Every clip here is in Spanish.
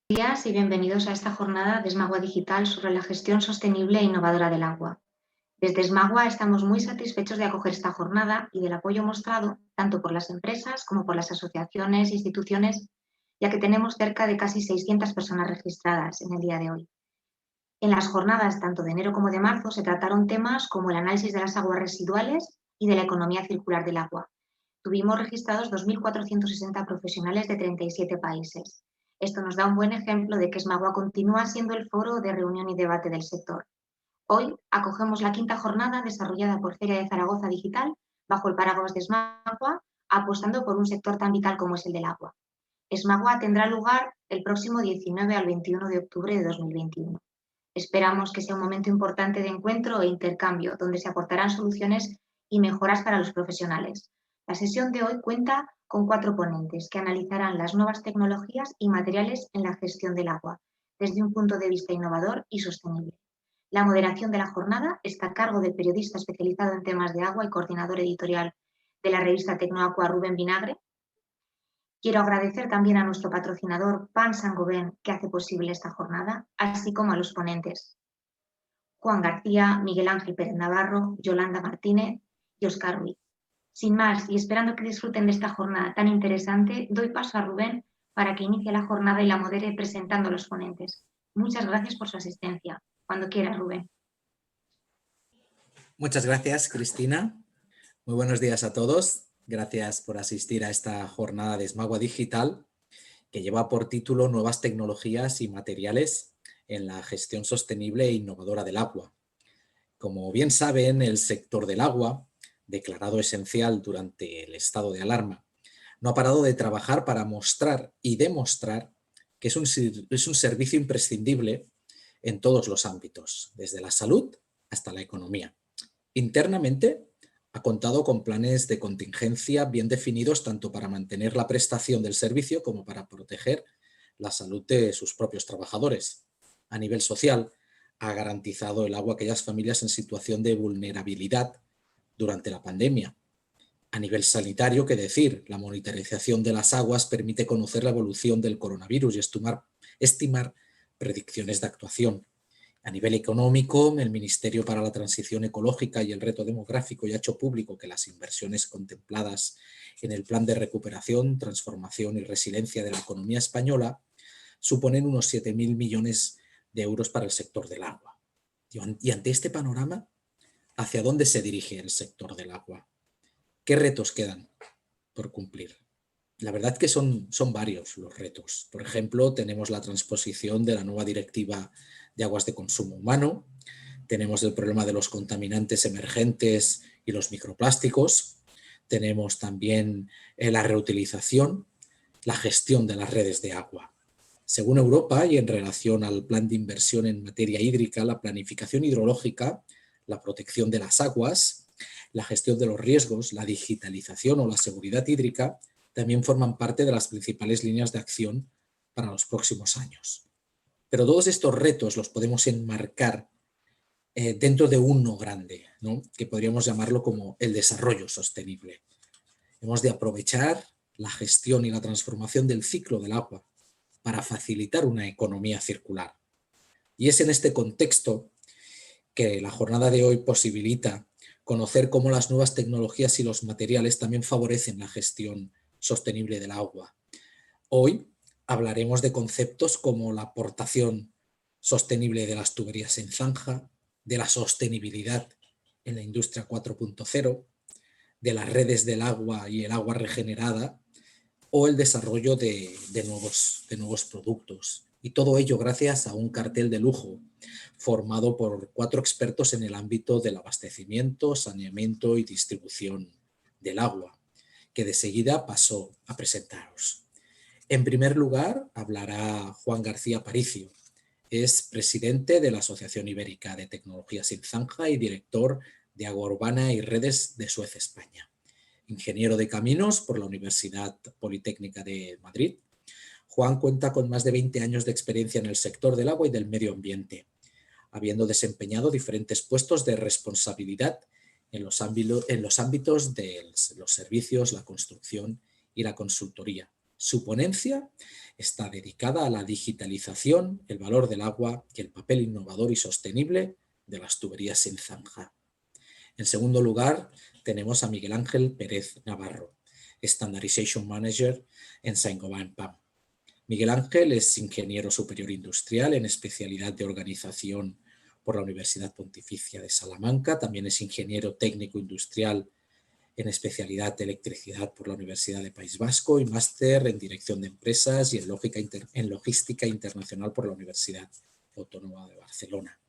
Días y bienvenidos a esta jornada de Smagua Digital sobre la gestión sostenible e innovadora del agua. Desde Smagua estamos muy satisfechos de acoger esta jornada y del apoyo mostrado tanto por las empresas como por las asociaciones e instituciones, ya que tenemos cerca de casi 600 personas registradas en el día de hoy. En las jornadas tanto de enero como de marzo se trataron temas como el análisis de las aguas residuales y de la economía circular del agua. Tuvimos registrados 2.460 profesionales de 37 países. Esto nos da un buen ejemplo de que Smagua continúa siendo el foro de reunión y debate del sector. Hoy acogemos la quinta jornada desarrollada por Feria de Zaragoza Digital bajo el paraguas de Smagua, apostando por un sector tan vital como es el del agua. Smagua tendrá lugar el próximo 19 al 21 de octubre de 2021. Esperamos que sea un momento importante de encuentro e intercambio, donde se aportarán soluciones y mejoras para los profesionales. La sesión de hoy cuenta con 4 ponentes que analizarán las nuevas tecnologías y materiales en la gestión del agua, desde un punto de vista innovador y sostenible. La moderación de la jornada está a cargo del periodista especializado en temas de agua y coordinador editorial de la revista Tecnoaqua, Rubén Vinagre. Quiero agradecer también a nuestro patrocinador Pan Saint-Gobain, que hace posible esta jornada, así como a los ponentes Juan García, Miguel Ángel Pérez Navarro, Yolanda Martínez y Óscar Ruiz. Sin más, y esperando que disfruten de esta jornada tan interesante, doy paso a Rubén para que inicie la jornada y la modere presentando a los ponentes. Muchas gracias por su asistencia. Cuando quieras, Rubén. Muchas gracias, Cristina. Muy buenos días a todos. Gracias por asistir a esta jornada de Smagua Digital, que lleva por título Nuevas tecnologías y materiales en la gestión sostenible e innovadora del agua. Como bien saben, el sector del agua, declarado esencial durante el estado de alarma, no ha parado de trabajar para mostrar y demostrar que es un servicio imprescindible en todos los ámbitos, desde la salud hasta la economía. Internamente, ha contado con planes de contingencia bien definidos tanto para mantener la prestación del servicio como para proteger la salud de sus propios trabajadores. A nivel social, ha garantizado el agua a aquellas familias en situación de vulnerabilidad durante la pandemia. A nivel sanitario, qué decir, la monitorización de las aguas permite conocer la evolución del coronavirus y estimar predicciones de actuación. A nivel económico, el Ministerio para la Transición Ecológica y el Reto Demográfico ya ha hecho público que las inversiones contempladas en el Plan de Recuperación, Transformación y Resiliencia de la Economía Española suponen unos 7.000 millones de euros para el sector del agua. Y ante este panorama, ¿hacia dónde se dirige el sector del agua? ¿Qué retos quedan por cumplir? La verdad que son varios los retos. Por ejemplo, tenemos la transposición de la nueva Directiva de Aguas de Consumo Humano, tenemos el problema de los contaminantes emergentes y los microplásticos, tenemos también la reutilización, la gestión de las redes de agua. Según Europa y en relación al plan de inversión en materia hídrica, la planificación hidrológica, la protección de las aguas, la gestión de los riesgos, la digitalización o la seguridad hídrica también forman parte de las principales líneas de acción para los próximos años. Pero todos estos retos los podemos enmarcar dentro de uno grande, ¿no? Que podríamos llamarlo como el desarrollo sostenible. Hemos de aprovechar la gestión y la transformación del ciclo del agua para facilitar una economía circular. Y es en este contexto que la jornada de hoy posibilita conocer cómo las nuevas tecnologías y los materiales también favorecen la gestión sostenible del agua. Hoy hablaremos de conceptos como la aportación sostenible de las tuberías en zanja, de la sostenibilidad en la industria 4.0, de las redes del agua y el agua regenerada o el desarrollo de nuevos productos. Y todo ello gracias a un cartel de lujo formado por 4 expertos en el ámbito del abastecimiento, saneamiento y distribución del agua, que de seguida paso a presentaros. En primer lugar, hablará Juan García Aparicio. Es presidente de la Asociación Ibérica de Tecnologías sin Zanja y director de Agua Urbana y Redes de Suez, España. Ingeniero de caminos por la Universidad Politécnica de Madrid, Juan cuenta con más de 20 años de experiencia en el sector del agua y del medio ambiente, habiendo desempeñado diferentes puestos de responsabilidad en los ámbitos de los servicios, la construcción y la consultoría. Su ponencia está dedicada a la digitalización, el valor del agua y el papel innovador y sostenible de las tuberías sin zanja. En segundo lugar, tenemos a Miguel Ángel Pérez Navarro, Standardization Manager en Saint-Gobain PAM. Miguel Ángel es ingeniero superior industrial en especialidad de organización por la Universidad Pontificia de Salamanca. También es ingeniero técnico industrial en especialidad de electricidad por la Universidad de País Vasco y máster en dirección de empresas y en logística internacional por la Universidad Autónoma de Barcelona.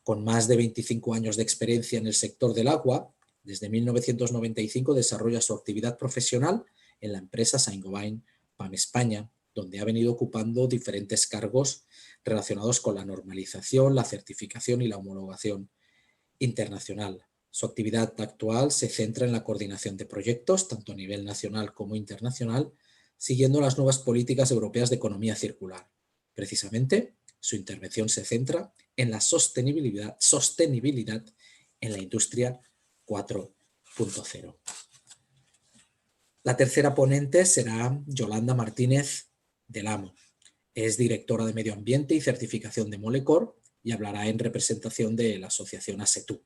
Con más de 25 años de experiencia en el sector del agua, desde 1995 desarrolla su actividad profesional en la empresa Saint-Gobain PAM España, donde ha venido ocupando diferentes cargos relacionados con la normalización, la certificación y la homologación internacional. Su actividad actual se centra en la coordinación de proyectos, tanto a nivel nacional como internacional, siguiendo las nuevas políticas europeas de economía circular. Precisamente, su intervención se centra en la sostenibilidad en la industria 4.0. La tercera ponente será Yolanda Martínez del Amo. Es directora de Medio Ambiente y Certificación de Molecor y hablará en representación de la asociación ASETU.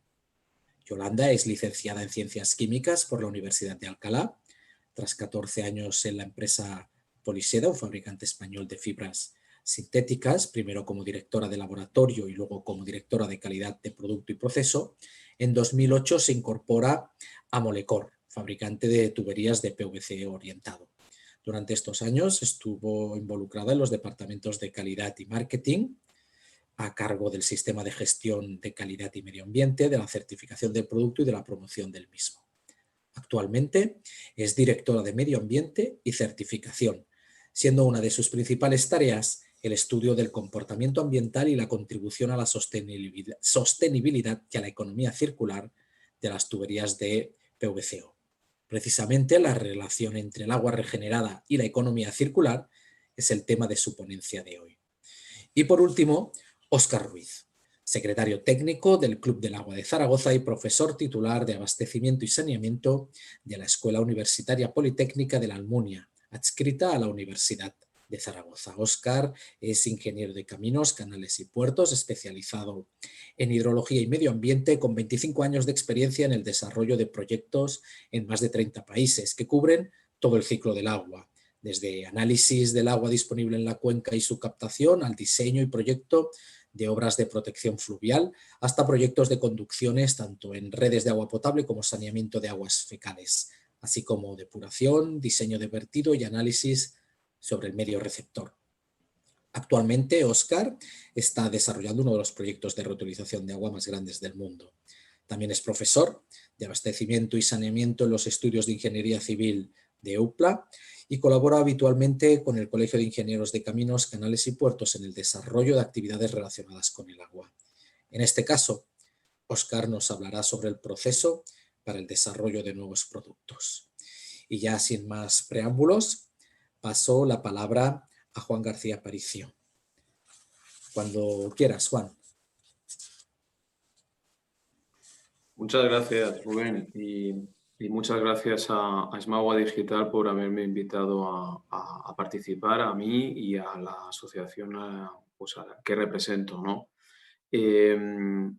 Yolanda es licenciada en Ciencias Químicas por la Universidad de Alcalá. Tras 14 años en la empresa Poliseda, un fabricante español de fibras sintéticas, primero como directora de laboratorio y luego como directora de calidad de producto y proceso, en 2008 se incorpora a Molecor, fabricante de tuberías de PVC orientado. Durante estos años estuvo involucrada en los departamentos de calidad y marketing, a cargo del sistema de gestión de calidad y medio ambiente, de la certificación del producto y de la promoción del mismo. Actualmente es directora de Medio Ambiente y Certificación, siendo una de sus principales tareas el estudio del comportamiento ambiental y la contribución a la sostenibilidad y a la economía circular de las tuberías de PVCO. Precisamente la relación entre el agua regenerada y la economía circular es el tema de su ponencia de hoy. Y por último, Óscar Ruiz, secretario técnico del Club del Agua de Zaragoza y profesor titular de Abastecimiento y Saneamiento de la Escuela Universitaria Politécnica de la Almunia, adscrita a la Universidad de Zaragoza. Óscar es ingeniero de caminos, canales y puertos, especializado en hidrología y medio ambiente, con 25 años de experiencia en el desarrollo de proyectos en más de 30 países que cubren todo el ciclo del agua, desde análisis del agua disponible en la cuenca y su captación al diseño y proyecto de obras de protección fluvial, hasta proyectos de conducciones tanto en redes de agua potable como saneamiento de aguas fecales, así como depuración, diseño de vertido y análisis sobre el medio receptor. Actualmente, Óscar está desarrollando uno de los proyectos de reutilización de agua más grandes del mundo. También es profesor de abastecimiento y saneamiento en los estudios de ingeniería civil de UPLA y colabora habitualmente con el Colegio de Ingenieros de Caminos, Canales y Puertos en el desarrollo de actividades relacionadas con el agua. En este caso, Óscar nos hablará sobre el proceso para el desarrollo de nuevos productos. Y ya sin más preámbulos, paso la palabra a Juan García Aparicio. Cuando quieras, Juan. Muchas gracias, Rubén, y muchas gracias a Smagua Digital por haberme invitado a participar, a mí y a la asociación pues a la que represento, ¿no?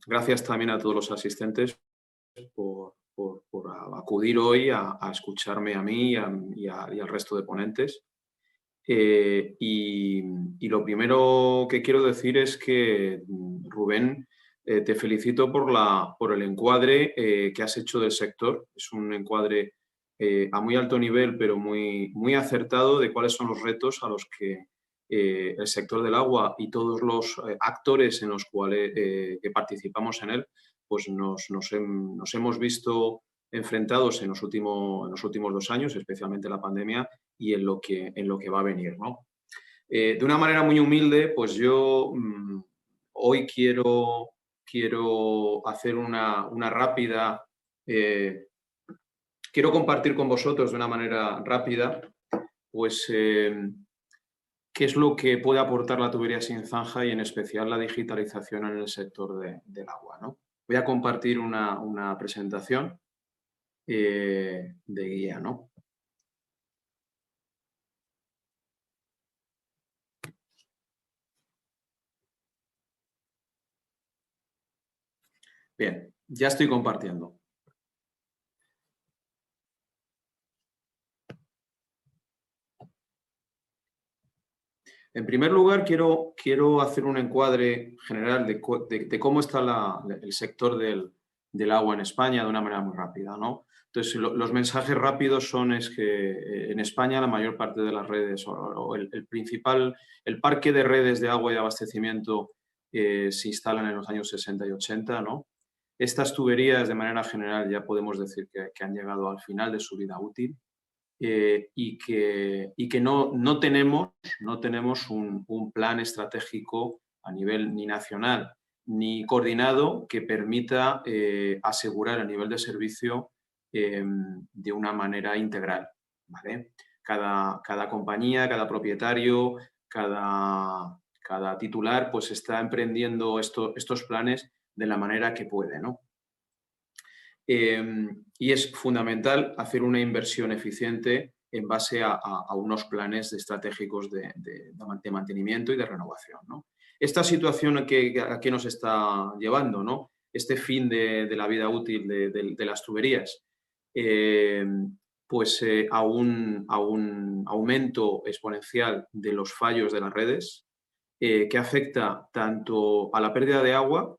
Gracias también a todos los asistentes por acudir hoy a escucharme a mí y al resto de ponentes. Y lo primero que quiero decir es que, Rubén, te felicito por el encuadre que has hecho del sector. Es un encuadre a muy alto nivel, pero muy acertado de cuáles son los retos a los que el sector del agua y todos los actores en los cuales que participamos en él, pues nos hemos visto enfrentados en los últimos 2 años, especialmente la pandemia, y en lo que va a venir, ¿no? De una manera muy humilde, pues yo hoy quiero hacer una rápida... quiero compartir con vosotros de una manera rápida, pues, qué es lo que puede aportar la tubería sin zanja y en especial la digitalización en el sector del agua, ¿no? Voy a compartir una presentación de guía, ¿no? Bien, ya estoy compartiendo. En primer lugar, quiero hacer un encuadre general de cómo está el sector del agua en España de una manera muy rápida, ¿no? Entonces, los mensajes rápidos son que en España la mayor parte de las redes o el parque de redes de agua y de abastecimiento se instalan en los años 60 y 80, ¿no? Estas tuberías, de manera general, ya podemos decir que han llegado al final de su vida útil. Y que no tenemos un plan estratégico a nivel ni nacional ni coordinado que permita asegurar el nivel de servicio de una manera integral, ¿vale? Cada compañía, cada propietario, cada titular pues está emprendiendo estos planes de la manera que puede, ¿no? Y es fundamental hacer una inversión eficiente en base a unos planes estratégicos de mantenimiento y de renovación, ¿no? Esta situación ¿a qué nos está llevando, ¿no? Este fin de la vida útil de las tuberías, pues a un aumento exponencial de los fallos de las redes, que afecta tanto a la pérdida de agua,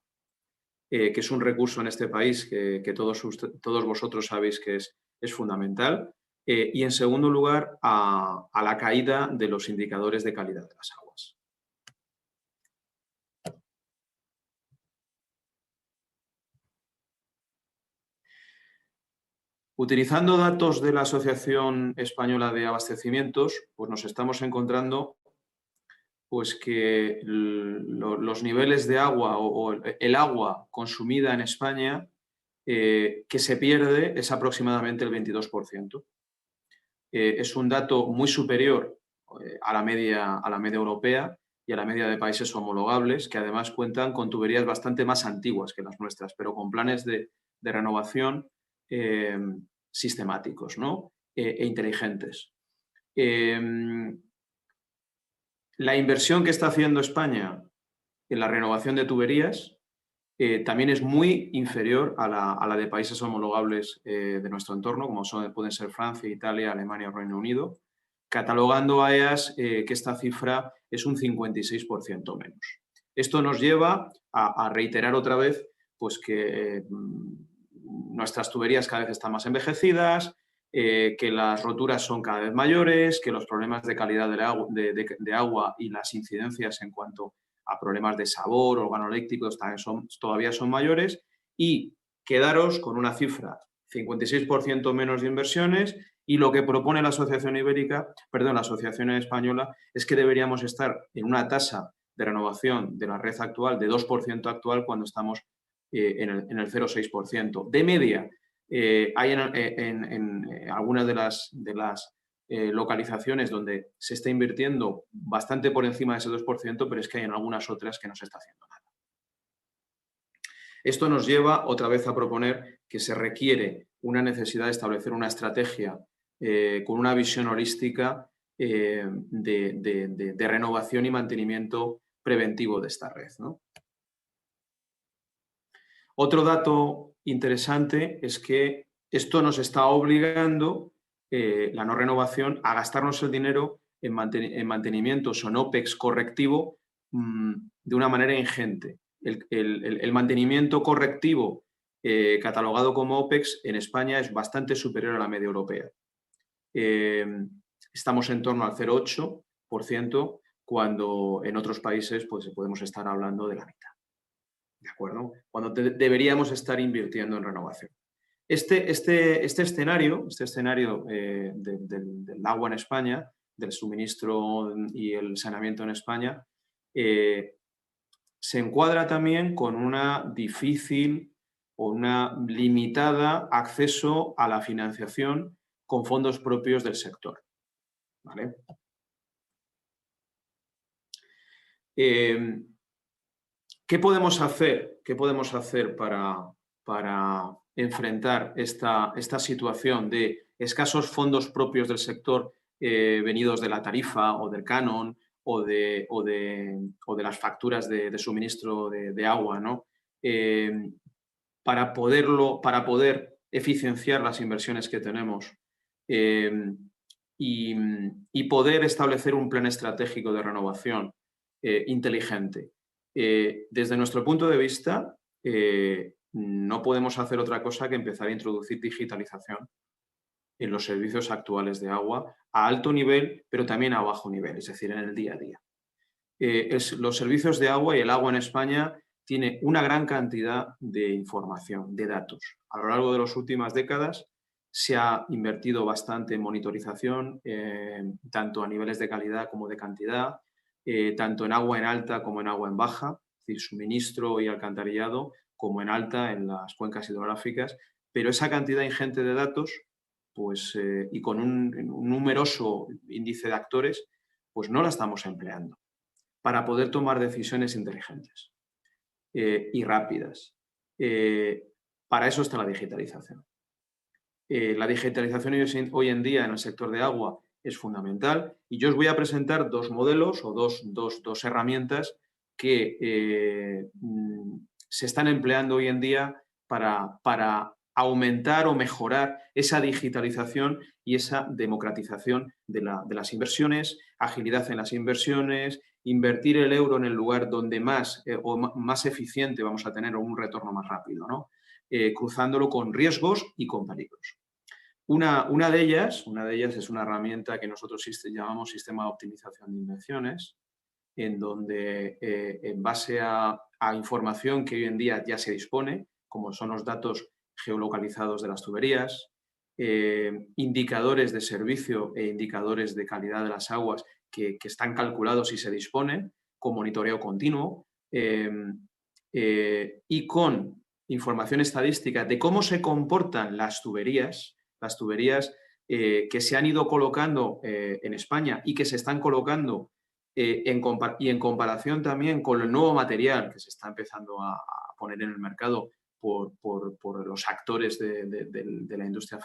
que es un recurso en este país que todos vosotros sabéis que es fundamental, y en segundo lugar a la caída de los indicadores de calidad de las aguas. Utilizando datos de la Asociación Española de Abastecimientos, pues nos estamos encontrando pues que los niveles de agua o el agua consumida en España que se pierde es aproximadamente el 22%. Es un dato muy superior a la media europea y a la media de países homologables, que además cuentan con tuberías bastante más antiguas que las nuestras, pero con planes de renovación sistemáticos, ¿no? E inteligentes. La inversión que está haciendo España en la renovación de tuberías también es muy inferior a la de países homologables de nuestro entorno, como pueden ser Francia, Italia, Alemania o Reino Unido, catalogando a ellas que esta cifra es un 56% menos. Esto nos lleva a reiterar otra vez pues, que nuestras tuberías cada vez están más envejecidas, que las roturas son cada vez mayores, que los problemas de calidad de agua y las incidencias en cuanto a problemas de sabor, organolécticos, todavía son mayores, y quedaros con una cifra, 56% menos de inversiones, y lo que propone la Asociación la Asociación Española, es que deberíamos estar en una tasa de renovación de la red actual de 2% actual cuando estamos en el 0,6%. De media, hay en algunas de las localizaciones donde se está invirtiendo bastante por encima de ese 2%, pero es que hay en algunas otras que no se está haciendo nada. Esto nos lleva otra vez a proponer que se requiere una necesidad de establecer una estrategia con una visión holística de renovación y mantenimiento preventivo de esta red, ¿no? Otro dato interesante es que esto nos está obligando, la no renovación, a gastarnos el dinero en mantenimientos o en OPEX correctivo de una manera ingente. El mantenimiento correctivo catalogado como OPEX en España es bastante superior a la media europea. Estamos en torno al 0,8%, cuando en otros países pues, podemos estar hablando de la mitad. ¿De acuerdo? Cuando deberíamos estar invirtiendo en renovación. Este escenario del agua en España, del suministro y el saneamiento en España, se encuadra también con una difícil o una limitada acceso a la financiación con fondos propios del sector, ¿vale? ¿Qué podemos hacer para enfrentar esta situación de escasos fondos propios del sector venidos de la tarifa o del canon o de las facturas de suministro de agua, ¿no? para poder eficienciar las inversiones que tenemos y poder establecer un plan estratégico de renovación inteligente. Desde nuestro punto de vista, no podemos hacer otra cosa que empezar a introducir digitalización en los servicios actuales de agua a alto nivel, pero también a bajo nivel, es decir, en el día a día. Los servicios de agua y el agua en España tiene una gran cantidad de información, de datos. A lo largo de las últimas décadas se ha invertido bastante en monitorización, tanto a niveles de calidad como de cantidad, tanto en agua en alta como en agua en baja, es decir, suministro y alcantarillado, como en alta en las cuencas hidrográficas, pero esa cantidad ingente de datos, pues, y con un numeroso índice de actores, pues no la estamos empleando para poder tomar decisiones inteligentes y rápidas. Para eso está la digitalización. La digitalización hoy en día en el sector de agua es fundamental y yo os voy a presentar dos modelos o dos herramientas que se están empleando hoy en día para aumentar o mejorar esa digitalización y esa democratización de las inversiones, agilidad en las inversiones, invertir el euro en el lugar donde más eficiente vamos a tener un retorno más rápido, ¿no? Cruzándolo con riesgos y con peligros. Una de ellas es una herramienta que nosotros llamamos sistema de optimización de inversiones, en donde en base a información que hoy en día ya se dispone, como son los datos geolocalizados de las tuberías, indicadores de servicio e indicadores de calidad de las aguas que están calculados y se disponen, con monitoreo continuo y con información estadística de cómo se comportan las tuberías que se han ido colocando en España y que se están colocando y en comparación también con el nuevo material que se está empezando a poner en el mercado por los actores de la industria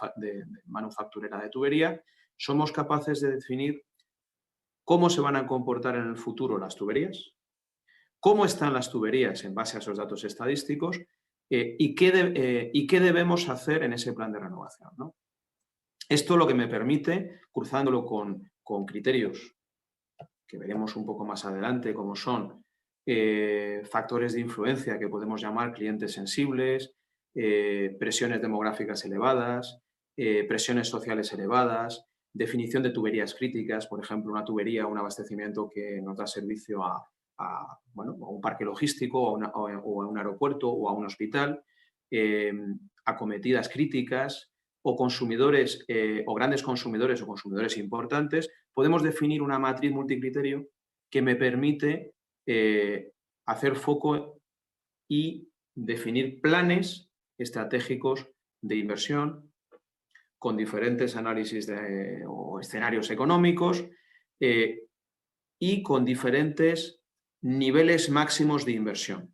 manufacturera de tubería, somos capaces de definir cómo se van a comportar en el futuro las tuberías, cómo están las tuberías en base a esos datos estadísticos y qué debemos hacer en ese plan de renovación, ¿no? Esto lo que me permite, cruzándolo con criterios que veremos un poco más adelante, como son factores de influencia que podemos llamar clientes sensibles, presiones demográficas elevadas, presiones sociales elevadas, definición de tuberías críticas, por ejemplo, una tubería, un abastecimiento que nos da servicio a un parque logístico o a un aeropuerto o a un hospital, acometidas críticas o consumidores o grandes consumidores o consumidores importantes, podemos definir una matriz multicriterio que me permite hacer foco y definir planes estratégicos de inversión con diferentes análisis o escenarios económicos y con diferentes niveles máximos de inversión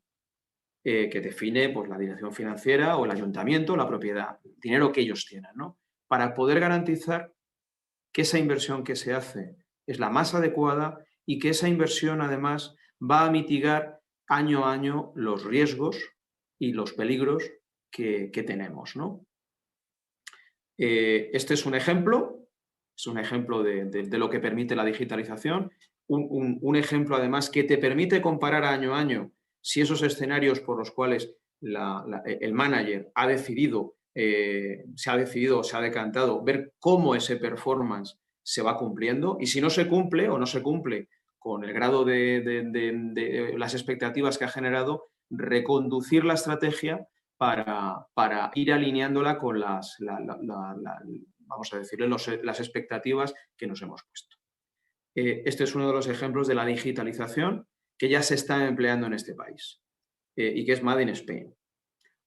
que define pues, la dirección financiera o el ayuntamiento, la propiedad, el dinero que ellos tienen, ¿no? Para poder garantizar que esa inversión que se hace es la más adecuada y que esa inversión además va a mitigar año a año los riesgos y los peligros que tenemos, ¿no? Este es un ejemplo de lo que permite la digitalización, un ejemplo además que te permite comparar año a año si esos escenarios por los cuales el manager ha decidido, se ha decantado, ver cómo ese performance se va cumpliendo y si no se cumple o no se cumple con el grado de las expectativas que ha generado, reconducir la estrategia para ir alineándola con vamos a decirle, las expectativas que nos hemos puesto. Este es uno de los ejemplos de la digitalización que ya se está empleando en este país y que es Made in Spain.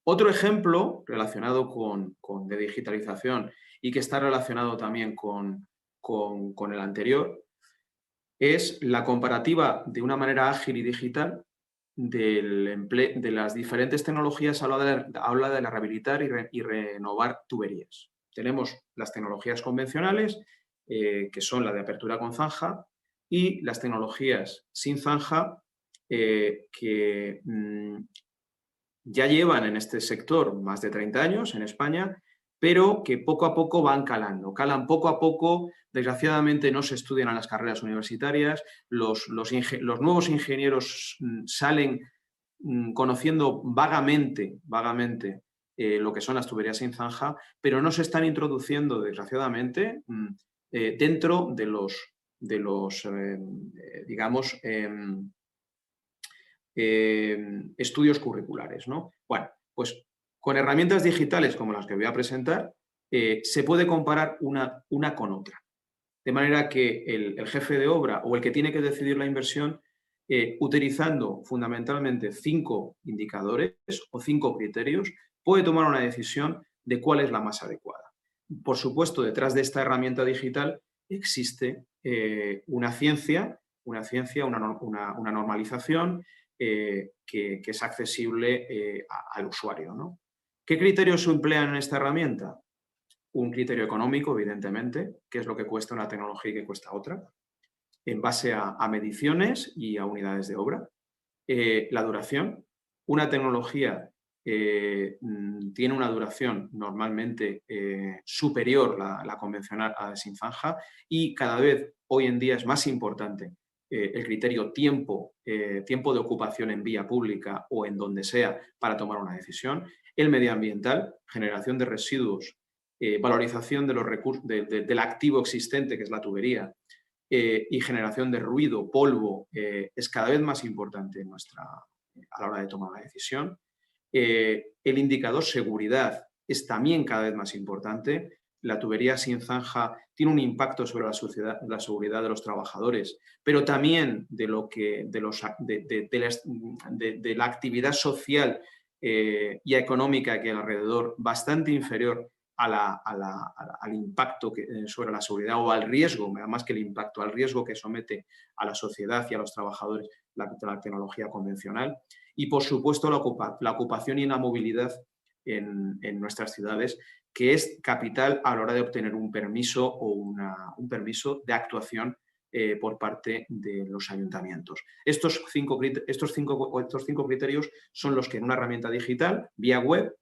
Otro ejemplo relacionado de digitalización y que está relacionado también con el anterior es la comparativa de una manera ágil y digital de las diferentes tecnologías a la hora de rehabilitar y renovar tuberías. Tenemos las tecnologías convencionales, que son la de apertura con zanja, y las tecnologías sin zanja, que ya llevan en este sector más de 30 años en España, pero que poco a poco van calando. Calan poco a poco, desgraciadamente no se estudian en las carreras universitarias, los nuevos ingenieros salen conociendo vagamente lo que son las tuberías sin zanja, pero no se están introduciendo, desgraciadamente, dentro de los digamos, estudios curriculares, ¿no? Bueno, pues con herramientas digitales como las que voy a presentar, se puede comparar una con otra. De manera que el jefe de obra o el que tiene que decidir la inversión, utilizando fundamentalmente 5 indicadores o 5 criterios, puede tomar una decisión de cuál es la más adecuada. Por supuesto, detrás de esta herramienta digital existe una ciencia, una normalización que es accesible al usuario, ¿no? ¿Qué criterios se emplean en esta herramienta? Un criterio económico, evidentemente, que es lo que cuesta una tecnología y que cuesta otra, en base a mediciones y a unidades de obra. La duración. Una tecnología tiene una duración normalmente superior, la convencional, a la sin zanja, y cada vez hoy en día es más importante el criterio tiempo de ocupación en vía pública o en donde sea para tomar una decisión. El medioambiental, generación de residuos, valorización de los recursos, del activo existente, que es la tubería, y generación de ruido, polvo, es cada vez más importante a la hora de tomar una decisión. El indicador seguridad es también cada vez más importante. La tubería sin zanja tiene un impacto sobre la seguridad de los trabajadores, pero también de la actividad social y económica que hay alrededor, bastante inferior al impacto sobre la seguridad o al riesgo, más que el impacto, al riesgo que somete a la sociedad y a los trabajadores la tecnología convencional. Y, por supuesto, la ocupación y la movilidad en nuestras ciudades, que es capital a la hora de obtener un permiso o un permiso de actuación por parte de los ayuntamientos. Estos cinco criterios son los que en una herramienta digital, vía web,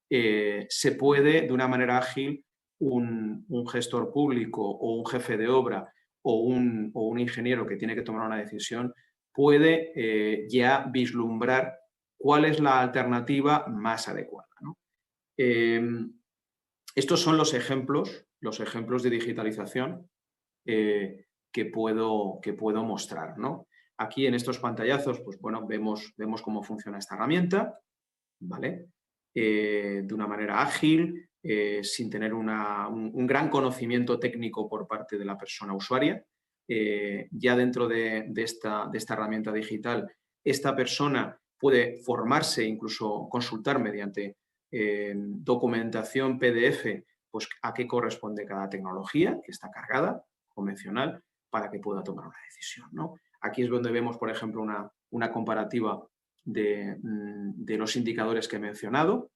se puede, de una manera ágil, un gestor público o un jefe de obra o un ingeniero que tiene que tomar una decisión, puede ya vislumbrar cuál es la alternativa más adecuada, ¿no? Estos son los ejemplos de digitalización que puedo mostrar, ¿no? Aquí en estos pantallazos, pues bueno, vemos cómo funciona esta herramienta, ¿vale? De una manera ágil, sin tener un gran conocimiento técnico por parte de la persona usuaria. Ya dentro de esta herramienta digital, esta persona puede formarse, incluso consultar mediante documentación PDF, pues a qué corresponde cada tecnología que está cargada, convencional, para que pueda tomar una decisión, ¿no? Aquí es donde vemos, por ejemplo, una comparativa de los indicadores que he mencionado,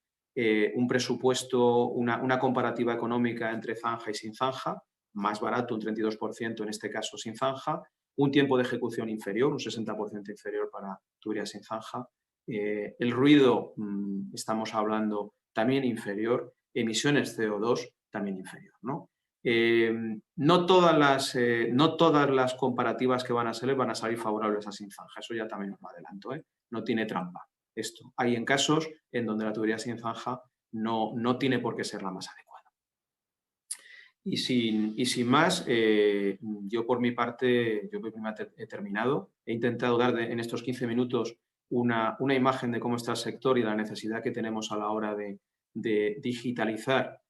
un presupuesto, una comparativa económica entre zanja y sin zanja, más barato, un 32% en este caso sin zanja, un tiempo de ejecución inferior, un 60% inferior para tuberías sin zanja, el ruido, estamos hablando, también inferior, emisiones CO2 también inferior, ¿no? No todas las comparativas que van a salir favorables a sin zanja, eso ya también os lo adelanto, ¿eh? No tiene trampa esto. Hay en casos en donde la tubería sin zanja no tiene por qué ser la más adecuada. Y sin más, yo por mi parte he terminado. He intentado dar en estos 15 minutos una imagen de cómo está el sector y la necesidad que tenemos a la hora de digitalizar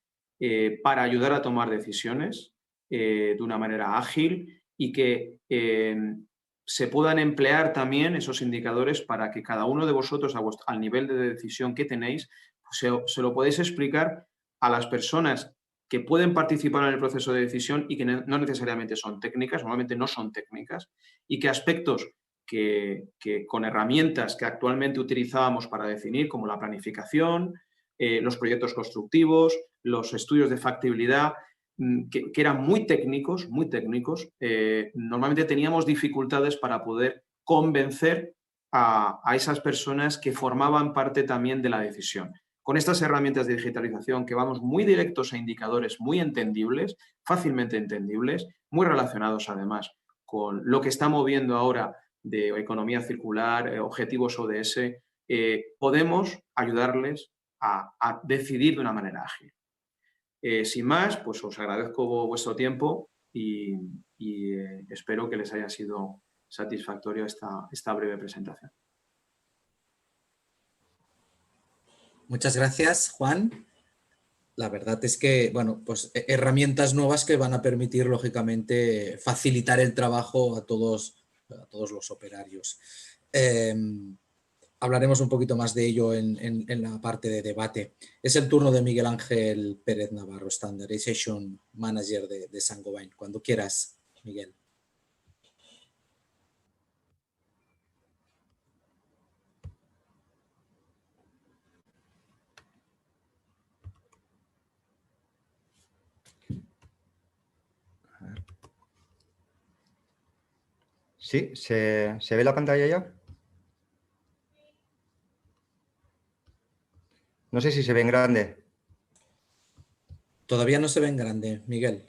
para ayudar a tomar decisiones de una manera ágil y que se puedan emplear también esos indicadores para que cada uno de vosotros, al nivel de decisión que tenéis, se lo podéis explicar a las personas que pueden participar en el proceso de decisión y que no necesariamente son técnicas, normalmente no son técnicas, y que aspectos que con herramientas que actualmente utilizábamos para definir, como la planificación, los proyectos constructivos, los estudios de factibilidad, que eran muy técnicos, normalmente teníamos dificultades para poder convencer a esas personas que formaban parte también de la decisión. Con estas herramientas de digitalización que vamos muy directos a indicadores muy entendibles, fácilmente entendibles, muy relacionados además con lo que está moviendo ahora de economía circular, objetivos ODS, podemos ayudarles a decidir de una manera ágil. Sin más, pues os agradezco vuestro tiempo y espero que les haya sido satisfactorio esta breve presentación. Muchas gracias, Juan. La verdad es que, bueno, pues herramientas nuevas que van a permitir, lógicamente, facilitar el trabajo a todos los operarios. Hablaremos un poquito más de ello en la parte de debate. Es el turno de Miguel Ángel Pérez Navarro, Standardization Manager de Saint-Gobain. Cuando quieras, Miguel. Sí, ¿se ve la pantalla ya? No sé si se ve en grande. Todavía no se ve en grande, Miguel.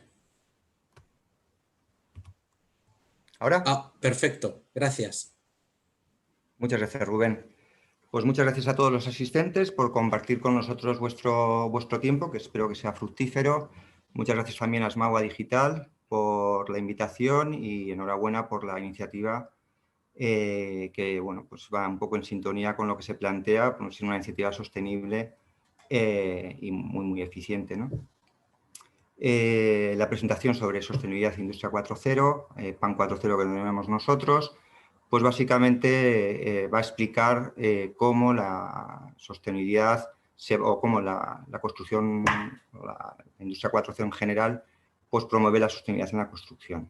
¿Ahora? Ah, perfecto. Gracias. Muchas gracias, Rubén. Pues muchas gracias a todos los asistentes por compartir con nosotros vuestro tiempo, que espero que sea fructífero. Muchas gracias también a Smagua Digital por la invitación y enhorabuena por la iniciativa que bueno, pues va un poco en sintonía con lo que se plantea, por ser una iniciativa sostenible y muy eficiente, ¿no? La presentación sobre sostenibilidad Industria 4.0, PAN 4.0 que lo denominamos nosotros, pues básicamente va a explicar cómo la sostenibilidad o cómo la construcción, la Industria 4.0 en general, pues promueve la sostenibilidad en la construcción,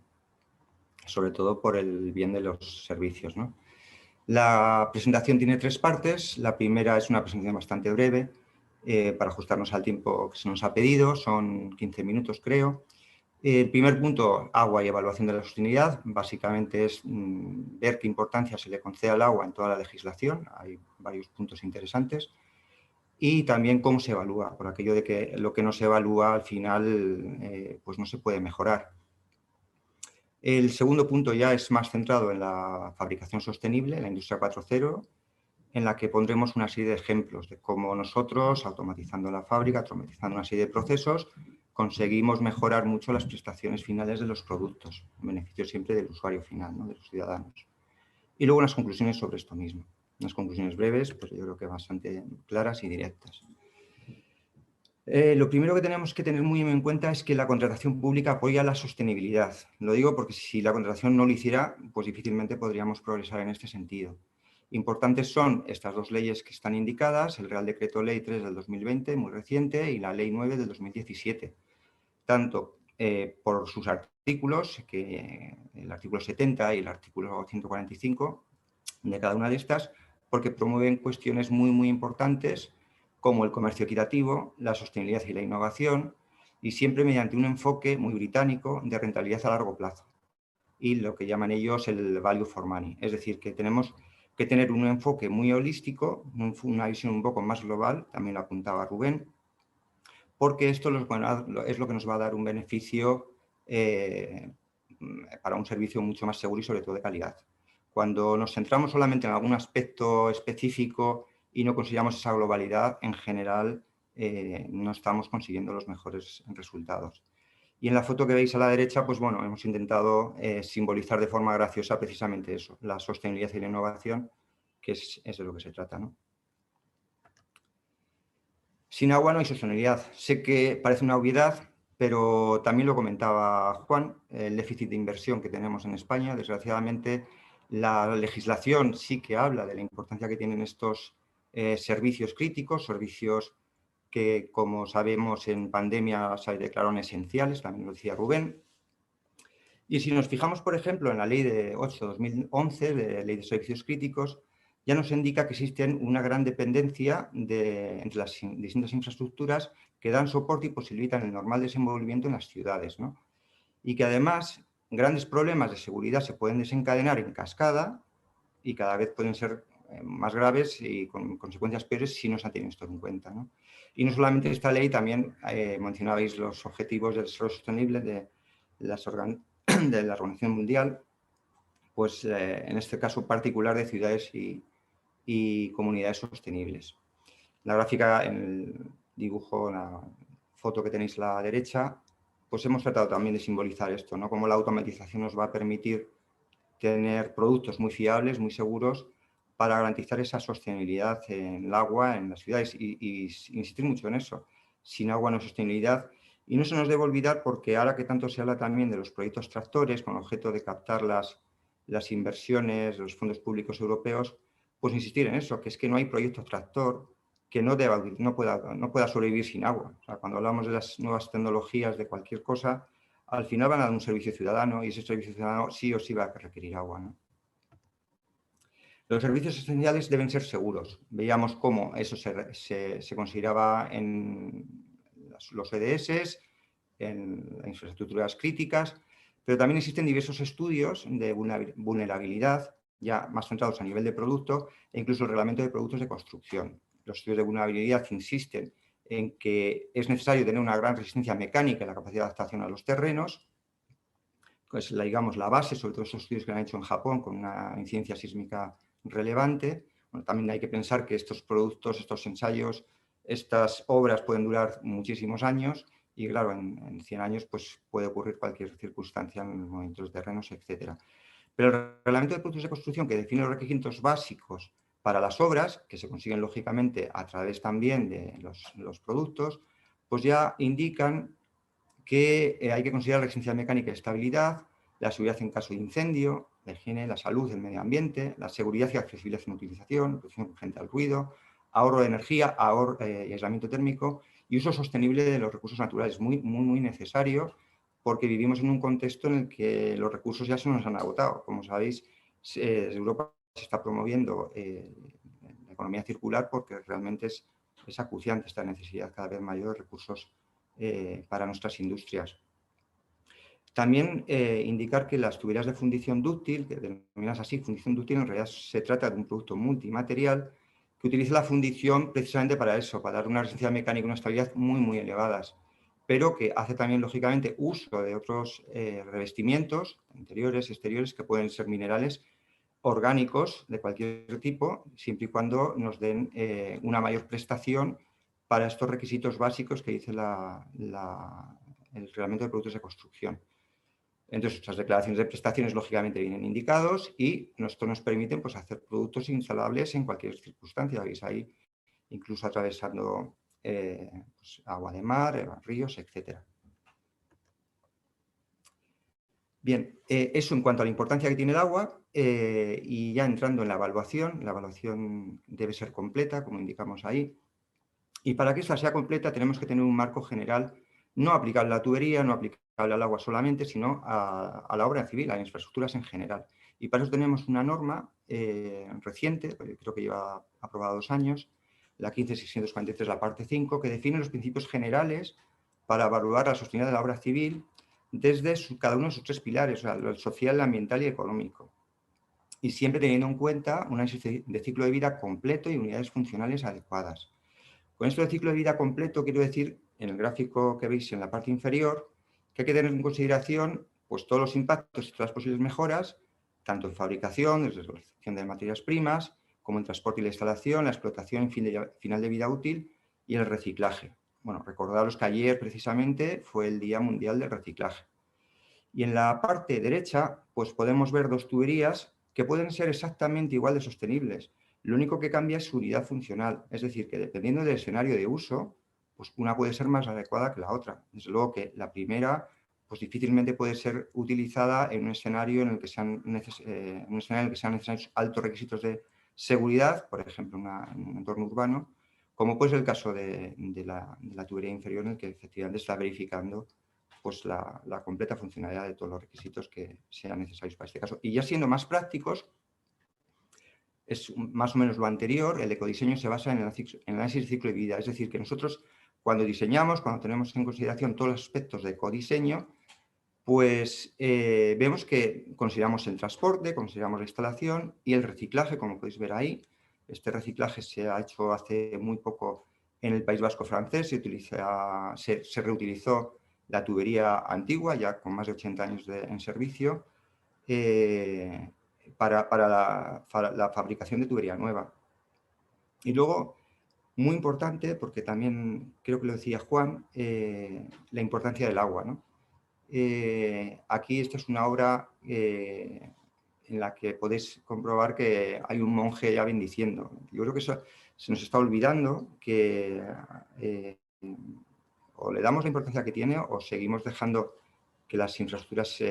sobre todo por el bien de los servicios, ¿no? La presentación tiene 3 partes. La primera es una presentación bastante breve, para ajustarnos al tiempo que se nos ha pedido, son 15 minutos creo. El primer punto, agua y evaluación de la sostenibilidad, básicamente es ver qué importancia se le concede al agua en toda la legislación, hay varios puntos interesantes, y también cómo se evalúa, por aquello de que lo que no se evalúa al final pues no se puede mejorar. El segundo punto ya es más centrado en la fabricación sostenible, la Industria 4.0, en la que pondremos una serie de ejemplos de cómo nosotros, automatizando la fábrica, automatizando una serie de procesos, conseguimos mejorar mucho las prestaciones finales de los productos, en beneficio siempre del usuario final, ¿no? De los ciudadanos. Y luego unas conclusiones sobre esto mismo. Unas conclusiones breves, pues yo creo que bastante claras y directas. Lo primero que tenemos que tener muy en cuenta es que la contratación pública apoya la sostenibilidad. Lo digo porque si la contratación no lo hiciera, pues difícilmente podríamos progresar en este sentido. Importantes son estas 2 leyes que están indicadas, el Real Decreto Ley 3 del 2020, muy reciente, y la Ley 9 del 2017. Tanto por sus artículos, que el artículo 70 y el artículo 145 de cada una de estas, porque promueven cuestiones muy importantes como el comercio equitativo, la sostenibilidad y la innovación, y siempre mediante un enfoque muy británico de rentabilidad a largo plazo y lo que llaman ellos el value for money. Es decir, que tenemos que tener un enfoque muy holístico, una visión un poco más global, también lo apuntaba Rubén, porque esto es lo que nos va a dar un beneficio para un servicio mucho más seguro y sobre todo de calidad. Cuando nos centramos solamente en algún aspecto específico y no consideramos esa globalidad, en general no estamos consiguiendo los mejores resultados. Y en la foto que veis a la derecha, pues bueno, hemos intentado simbolizar de forma graciosa precisamente eso, la sostenibilidad y la innovación, que es de lo que se trata, ¿no? Sin agua no hay sostenibilidad. Sé que parece una obviedad, pero también lo comentaba Juan, el déficit de inversión que tenemos en España. Desgraciadamente, la legislación sí que habla de la importancia que tienen estos servicios críticos, servicios que, como sabemos, en pandemia se declararon esenciales, también lo decía Rubén. Y si nos fijamos, por ejemplo, en la Ley de 8/2011, de Ley de Servicios Críticos, ya nos indica que existen una gran dependencia entre las distintas infraestructuras que dan soporte y posibilitan el normal desenvolvimiento en las ciudades, ¿no? Y que además grandes problemas de seguridad se pueden desencadenar en cascada y cada vez pueden ser más graves y con consecuencias peores si no se ha tenido esto en cuenta, ¿no? Y no solamente esta ley, también mencionabais los objetivos del desarrollo sostenible de la Organización Mundial, pues en este caso particular de ciudades y comunidades sostenibles. La gráfica, en el dibujo, la foto que tenéis a la derecha, pues hemos tratado también de simbolizar esto, ¿no? Cómo la automatización nos va a permitir tener productos muy fiables, muy seguros, para garantizar esa sostenibilidad en el agua, en las ciudades, y insistir mucho en eso. Sin agua no hay sostenibilidad. Y no se nos debe olvidar, porque ahora que tanto se habla también de los proyectos tractores, con el objeto de captar las inversiones de los fondos públicos europeos, pues insistir en eso, que es que no hay proyecto tractor que no pueda sobrevivir sin agua. O sea, cuando hablamos de las nuevas tecnologías de cualquier cosa, al final van a dar un servicio ciudadano y ese servicio ciudadano sí o sí va a requerir agua, ¿no? Los servicios esenciales deben ser seguros. Veíamos cómo eso se consideraba en los EDS, en las infraestructuras críticas, pero también existen diversos estudios de vulnerabilidad, ya más centrados a nivel de producto, e incluso el reglamento de productos de construcción. Los estudios de vulnerabilidad insisten en que es necesario tener una gran resistencia mecánica y la capacidad de adaptación a los terrenos, pues digamos la base, sobre todo esos estudios que han hecho en Japón con una incidencia sísmica relevante. Bueno, también hay que pensar que estos productos, estos ensayos, estas obras pueden durar muchísimos años y claro, en 100 años pues, puede ocurrir cualquier circunstancia en movimientos de terrenos, etc. Pero el reglamento de productos de construcción, que define los requisitos básicos para las obras, que se consiguen lógicamente a través también de los productos, pues ya indican que hay que considerar la resistencia mecánica y estabilidad, la seguridad en caso de incendio, la higiene, la salud, el medio ambiente, la seguridad y accesibilidad en utilización, protección frente al ruido, ahorro de energía, y aislamiento térmico y uso sostenible de los recursos naturales, muy necesario, porque vivimos en un contexto en el que los recursos ya se nos han agotado. Como sabéis, desde Europa se está promoviendo la economía circular porque realmente es acuciante esta necesidad cada vez mayor de recursos para nuestras industrias. También indicar que las tuberías de fundición dúctil, que denominadas así, fundición dúctil, en realidad se trata de un producto multimaterial que utiliza la fundición precisamente para eso, para dar una resistencia mecánica y una estabilidad muy elevadas, pero que hace también, lógicamente, uso de otros revestimientos, interiores, exteriores, que pueden ser minerales orgánicos de cualquier tipo, siempre y cuando nos den una mayor prestación para estos requisitos básicos que dice el reglamento de productos de construcción. Entonces, estas declaraciones de prestaciones lógicamente vienen indicados y esto nos permite pues, hacer productos instalables en cualquier circunstancia. Veis ahí, incluso atravesando pues, agua de mar, ríos, etc. Bien, eso en cuanto a la importancia que tiene el agua y ya entrando en la evaluación debe ser completa, como indicamos ahí. Y para que esta sea completa tenemos que tener un marco general no aplicable a la tubería, no aplicable al agua solamente, sino a la obra civil, a las infraestructuras en general. Y para eso tenemos una norma reciente, creo que lleva aprobada 2 años, la 15.643, la parte 5, que define los principios generales para evaluar la sostenibilidad de la obra civil desde cada uno de sus 3 pilares, o sea, el social, el ambiental y el económico. Y siempre teniendo en cuenta un análisis de ciclo de vida completo y unidades funcionales adecuadas. Con esto de ciclo de vida completo quiero decir, en el gráfico que veis en la parte inferior, que hay que tener en consideración pues, todos los impactos y todas las posibles mejoras, tanto en fabricación, desde la extracción de materias primas, como en transporte y la instalación, la explotación final de vida útil y el reciclaje. Bueno, recordaros que ayer precisamente fue el Día Mundial del Reciclaje. Y en la parte derecha pues podemos ver 2 tuberías que pueden ser exactamente igual de sostenibles. Lo único que cambia es su unidad funcional, es decir, que dependiendo del escenario de uso, pues una puede ser más adecuada que la otra. Desde luego que la primera pues difícilmente puede ser utilizada en un escenario en el que sean necesarios altos requisitos de seguridad, por ejemplo, en un entorno urbano, como puede ser el caso de la tubería inferior, en el que efectivamente está verificando pues la completa funcionalidad de todos los requisitos que sean necesarios para este caso. Y ya siendo más prácticos, es más o menos lo anterior, el ecodiseño se basa en el análisis de ciclo de vida, es decir, que nosotros cuando diseñamos, cuando tenemos en consideración todos los aspectos de ecodiseño, pues vemos que consideramos el transporte, consideramos la instalación y el reciclaje, como podéis ver ahí. Este reciclaje se ha hecho hace muy poco en el País Vasco francés, se reutilizó la tubería antigua, ya con más de 80 años en servicio, para la fabricación de tubería nueva. Y luego, muy importante, porque también creo que lo decía Juan, la importancia del agua, ¿no? Aquí esta es una obra en la que podéis comprobar que hay un monje ya bendiciendo. Yo creo que eso se nos está olvidando, que o le damos la importancia que tiene o seguimos dejando que las infraestructuras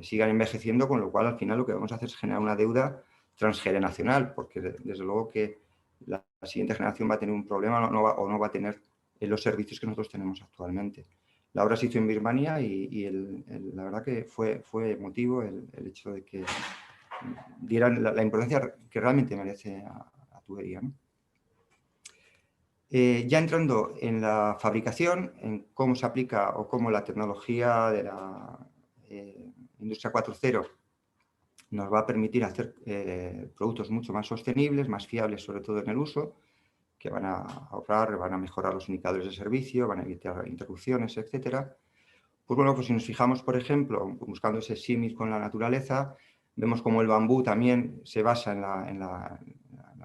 sigan envejeciendo, con lo cual al final lo que vamos a hacer es generar una deuda transgeneracional, porque desde luego que la siguiente generación va a tener un problema o no va a tener los servicios que nosotros tenemos actualmente. La obra se hizo en Birmania y la verdad que fue emotivo el hecho de que dieran la importancia que realmente merece a tubería, ¿no? Ya entrando en la fabricación, en cómo se aplica o cómo la tecnología de la Industria 4.0 nos va a permitir hacer productos mucho más sostenibles, más fiables, sobre todo en el uso, que van a ahorrar, van a mejorar los indicadores de servicio, van a evitar interrupciones, etcétera. Pues bueno, pues si nos fijamos, por ejemplo, buscando ese símil con la naturaleza, vemos como el bambú también se basa en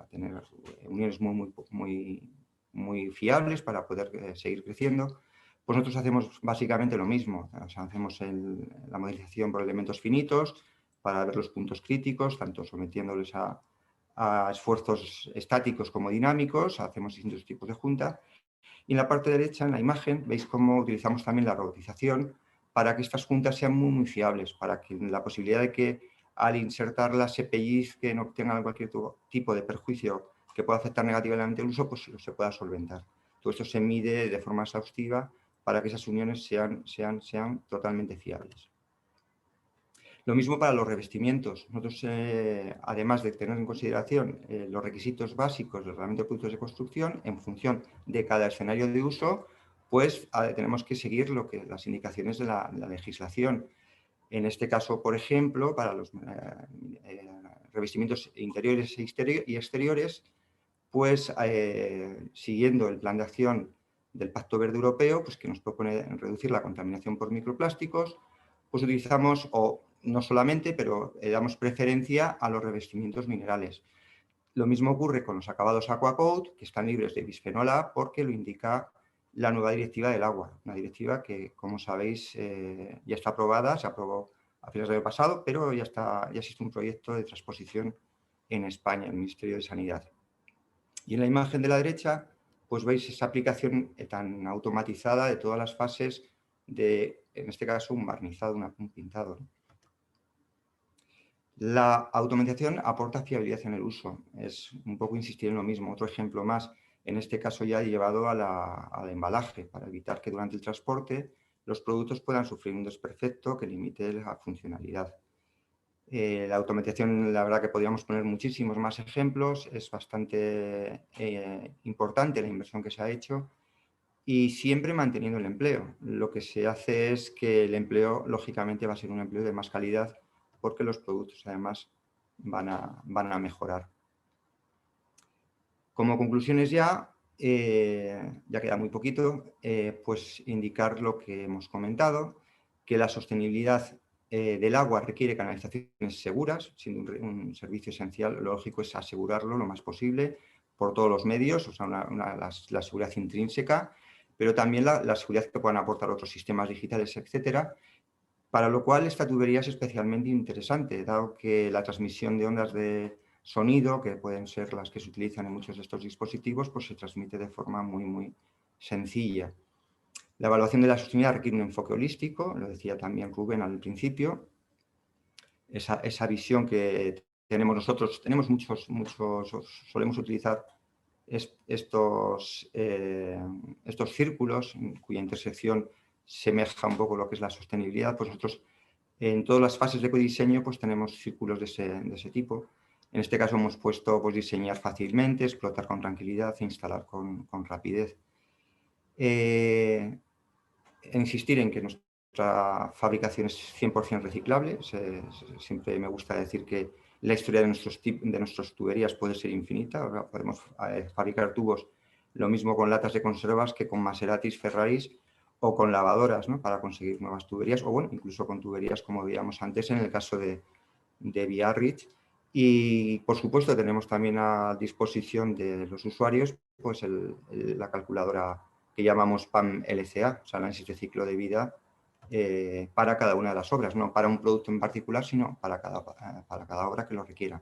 tener uniones muy fiables para poder seguir creciendo. Pues nosotros hacemos básicamente lo mismo. O sea, hacemos la modelización por elementos finitos para ver los puntos críticos, tanto sometiéndoles a esfuerzos estáticos como dinámicos, hacemos distintos tipos de junta. Y en la parte derecha, en la imagen, veis cómo utilizamos también la robotización para que estas juntas sean muy fiables, para que la posibilidad de que al insertarlas se pellizquen o tengan cualquier tipo de perjuicio que pueda afectar negativamente el uso, pues se pueda solventar. Todo esto se mide de forma exhaustiva para que esas uniones sean totalmente fiables. Lo mismo para los revestimientos. Nosotros, además de tener en consideración los requisitos básicos del reglamento de productos de construcción, en función de cada escenario de uso, pues tenemos que seguir las indicaciones de la legislación. En este caso, por ejemplo, para los revestimientos interiores y exteriores, pues siguiendo el plan de acción del Pacto Verde Europeo, pues que nos propone reducir la contaminación por microplásticos, pues utilizamos, o no solamente, pero damos preferencia a los revestimientos minerales. Lo mismo ocurre con los acabados Aquacoat, que están libres de bisfenol A porque lo indica la nueva directiva del agua, una directiva que, como sabéis, ya está aprobada, se aprobó a finales del año pasado, pero ya existe un proyecto de transposición en España, en el Ministerio de Sanidad. Y en la imagen de la derecha, pues veis esa aplicación tan automatizada de todas las fases de, en este caso, un barnizado, un pintado, ¿no? La automatización aporta fiabilidad en el uso. Es un poco insistir en lo mismo. Otro ejemplo más, en este caso ya llevado al embalaje, para evitar que durante el transporte los productos puedan sufrir un desperfecto que limite la funcionalidad. La automatización, la verdad que podríamos poner muchísimos más ejemplos. Es bastante importante la inversión que se ha hecho y siempre manteniendo el empleo. Lo que se hace es que el empleo, lógicamente, va a ser un empleo de más calidad porque los productos, además, van a mejorar. Como conclusiones ya queda muy poquito, pues indicar lo que hemos comentado, que la sostenibilidad del agua requiere canalizaciones seguras, siendo un servicio esencial. Lo lógico es asegurarlo lo más posible por todos los medios, o sea, la seguridad intrínseca, pero también la seguridad que puedan aportar otros sistemas digitales, etcétera, para lo cual esta tubería es especialmente interesante, dado que la transmisión de ondas de sonido, que pueden ser las que se utilizan en muchos de estos dispositivos, pues se transmite de forma muy sencilla. La evaluación de la sostenibilidad requiere un enfoque holístico, lo decía también Rubén al principio. Esa visión que tenemos nosotros, solemos utilizar estos círculos cuya intersección semeja un poco lo que es la sostenibilidad. Pues nosotros en todas las fases de ecodiseño pues tenemos círculos de ese tipo. En este caso hemos puesto pues, diseñar fácilmente, explotar con tranquilidad e instalar con rapidez. Insistir en que nuestro nuestra fabricación es 100% reciclable. Siempre me gusta decir que la historia de nuestras tuberías puede ser infinita. Ahora podemos fabricar tubos lo mismo con latas de conservas que con Maseratis, Ferraris o con lavadoras, ¿no? Para conseguir nuevas tuberías, o bueno, incluso con tuberías como veíamos antes en el caso de Biarritz. Y por supuesto tenemos también a disposición de los usuarios pues la calculadora que llamamos PAM-LCA, o sea, análisis de ciclo de vida para cada una de las obras, no para un producto en particular, sino para cada obra que lo requiera.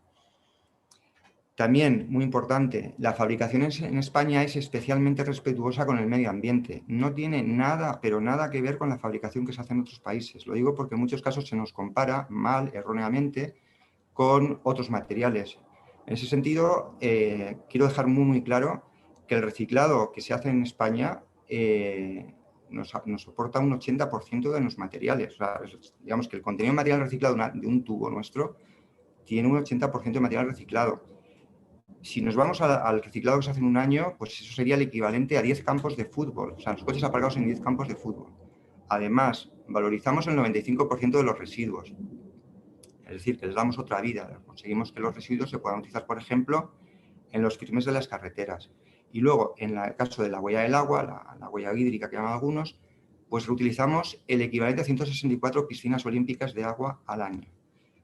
También, muy importante, la fabricación en España es especialmente respetuosa con el medio ambiente. No tiene nada, pero nada que ver con la fabricación que se hace en otros países. Lo digo porque en muchos casos se nos compara mal, erróneamente, con otros materiales. En ese sentido, quiero dejar muy claro que el reciclado que se hace en España nos soporta un 80% de los materiales. O sea, digamos que el contenido de material reciclado de un tubo nuestro tiene un 80% de material reciclado. Si nos vamos al reciclado que se hace en un año, pues eso sería el equivalente a 10 campos de fútbol. O sea, los coches aparcados en 10 campos de fútbol. Además, valorizamos el 95% de los residuos. Es decir, que les damos otra vida. Conseguimos que los residuos se puedan utilizar, por ejemplo, en los firmes de las carreteras. Y luego, en el caso de la huella del agua, la huella hídrica que llaman algunos, pues reutilizamos el equivalente a 164 piscinas olímpicas de agua al año.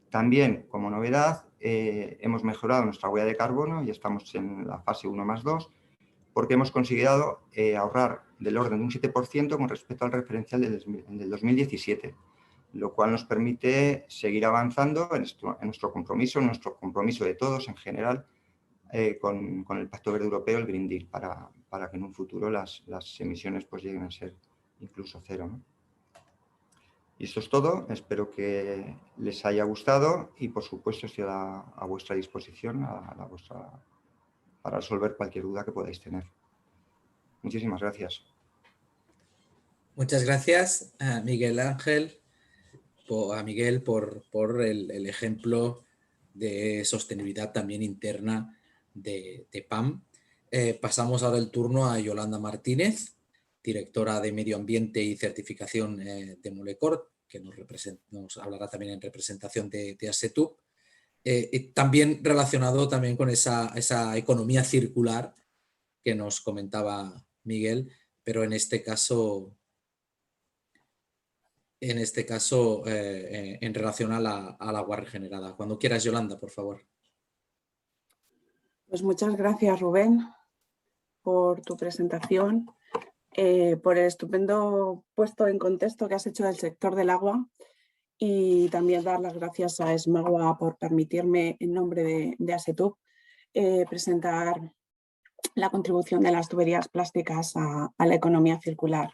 También, como novedad, hemos mejorado nuestra huella de carbono y estamos en la fase 1+2, porque hemos conseguido ahorrar del orden de un 7% con respecto al referencial del 2017, lo cual nos permite seguir avanzando en nuestro compromiso de todos en general, con el Pacto Verde Europeo, el Green Deal, para que en un futuro las emisiones pues lleguen a ser incluso cero, ¿no? Y esto es todo, espero que les haya gustado y por supuesto estoy a vuestra disposición para resolver cualquier duda que podáis tener. Muchísimas gracias. Muchas gracias a Miguel Ángel, a Miguel por el ejemplo de sostenibilidad también interna de PAM. Pasamos ahora el turno a Yolanda Martínez, directora de Medio Ambiente y Certificación de Molecor, que nos hablará también en representación de ASETUB, también relacionado también con esa economía circular que nos comentaba Miguel, pero en este caso en relación al agua regenerada. Cuando quieras, Yolanda, por favor. Pues muchas gracias, Rubén, por tu presentación, por el estupendo puesto en contexto que has hecho del sector del agua y también dar las gracias a Smagua por permitirme, en nombre de ASETUB, presentar la contribución de las tuberías plásticas a la economía circular,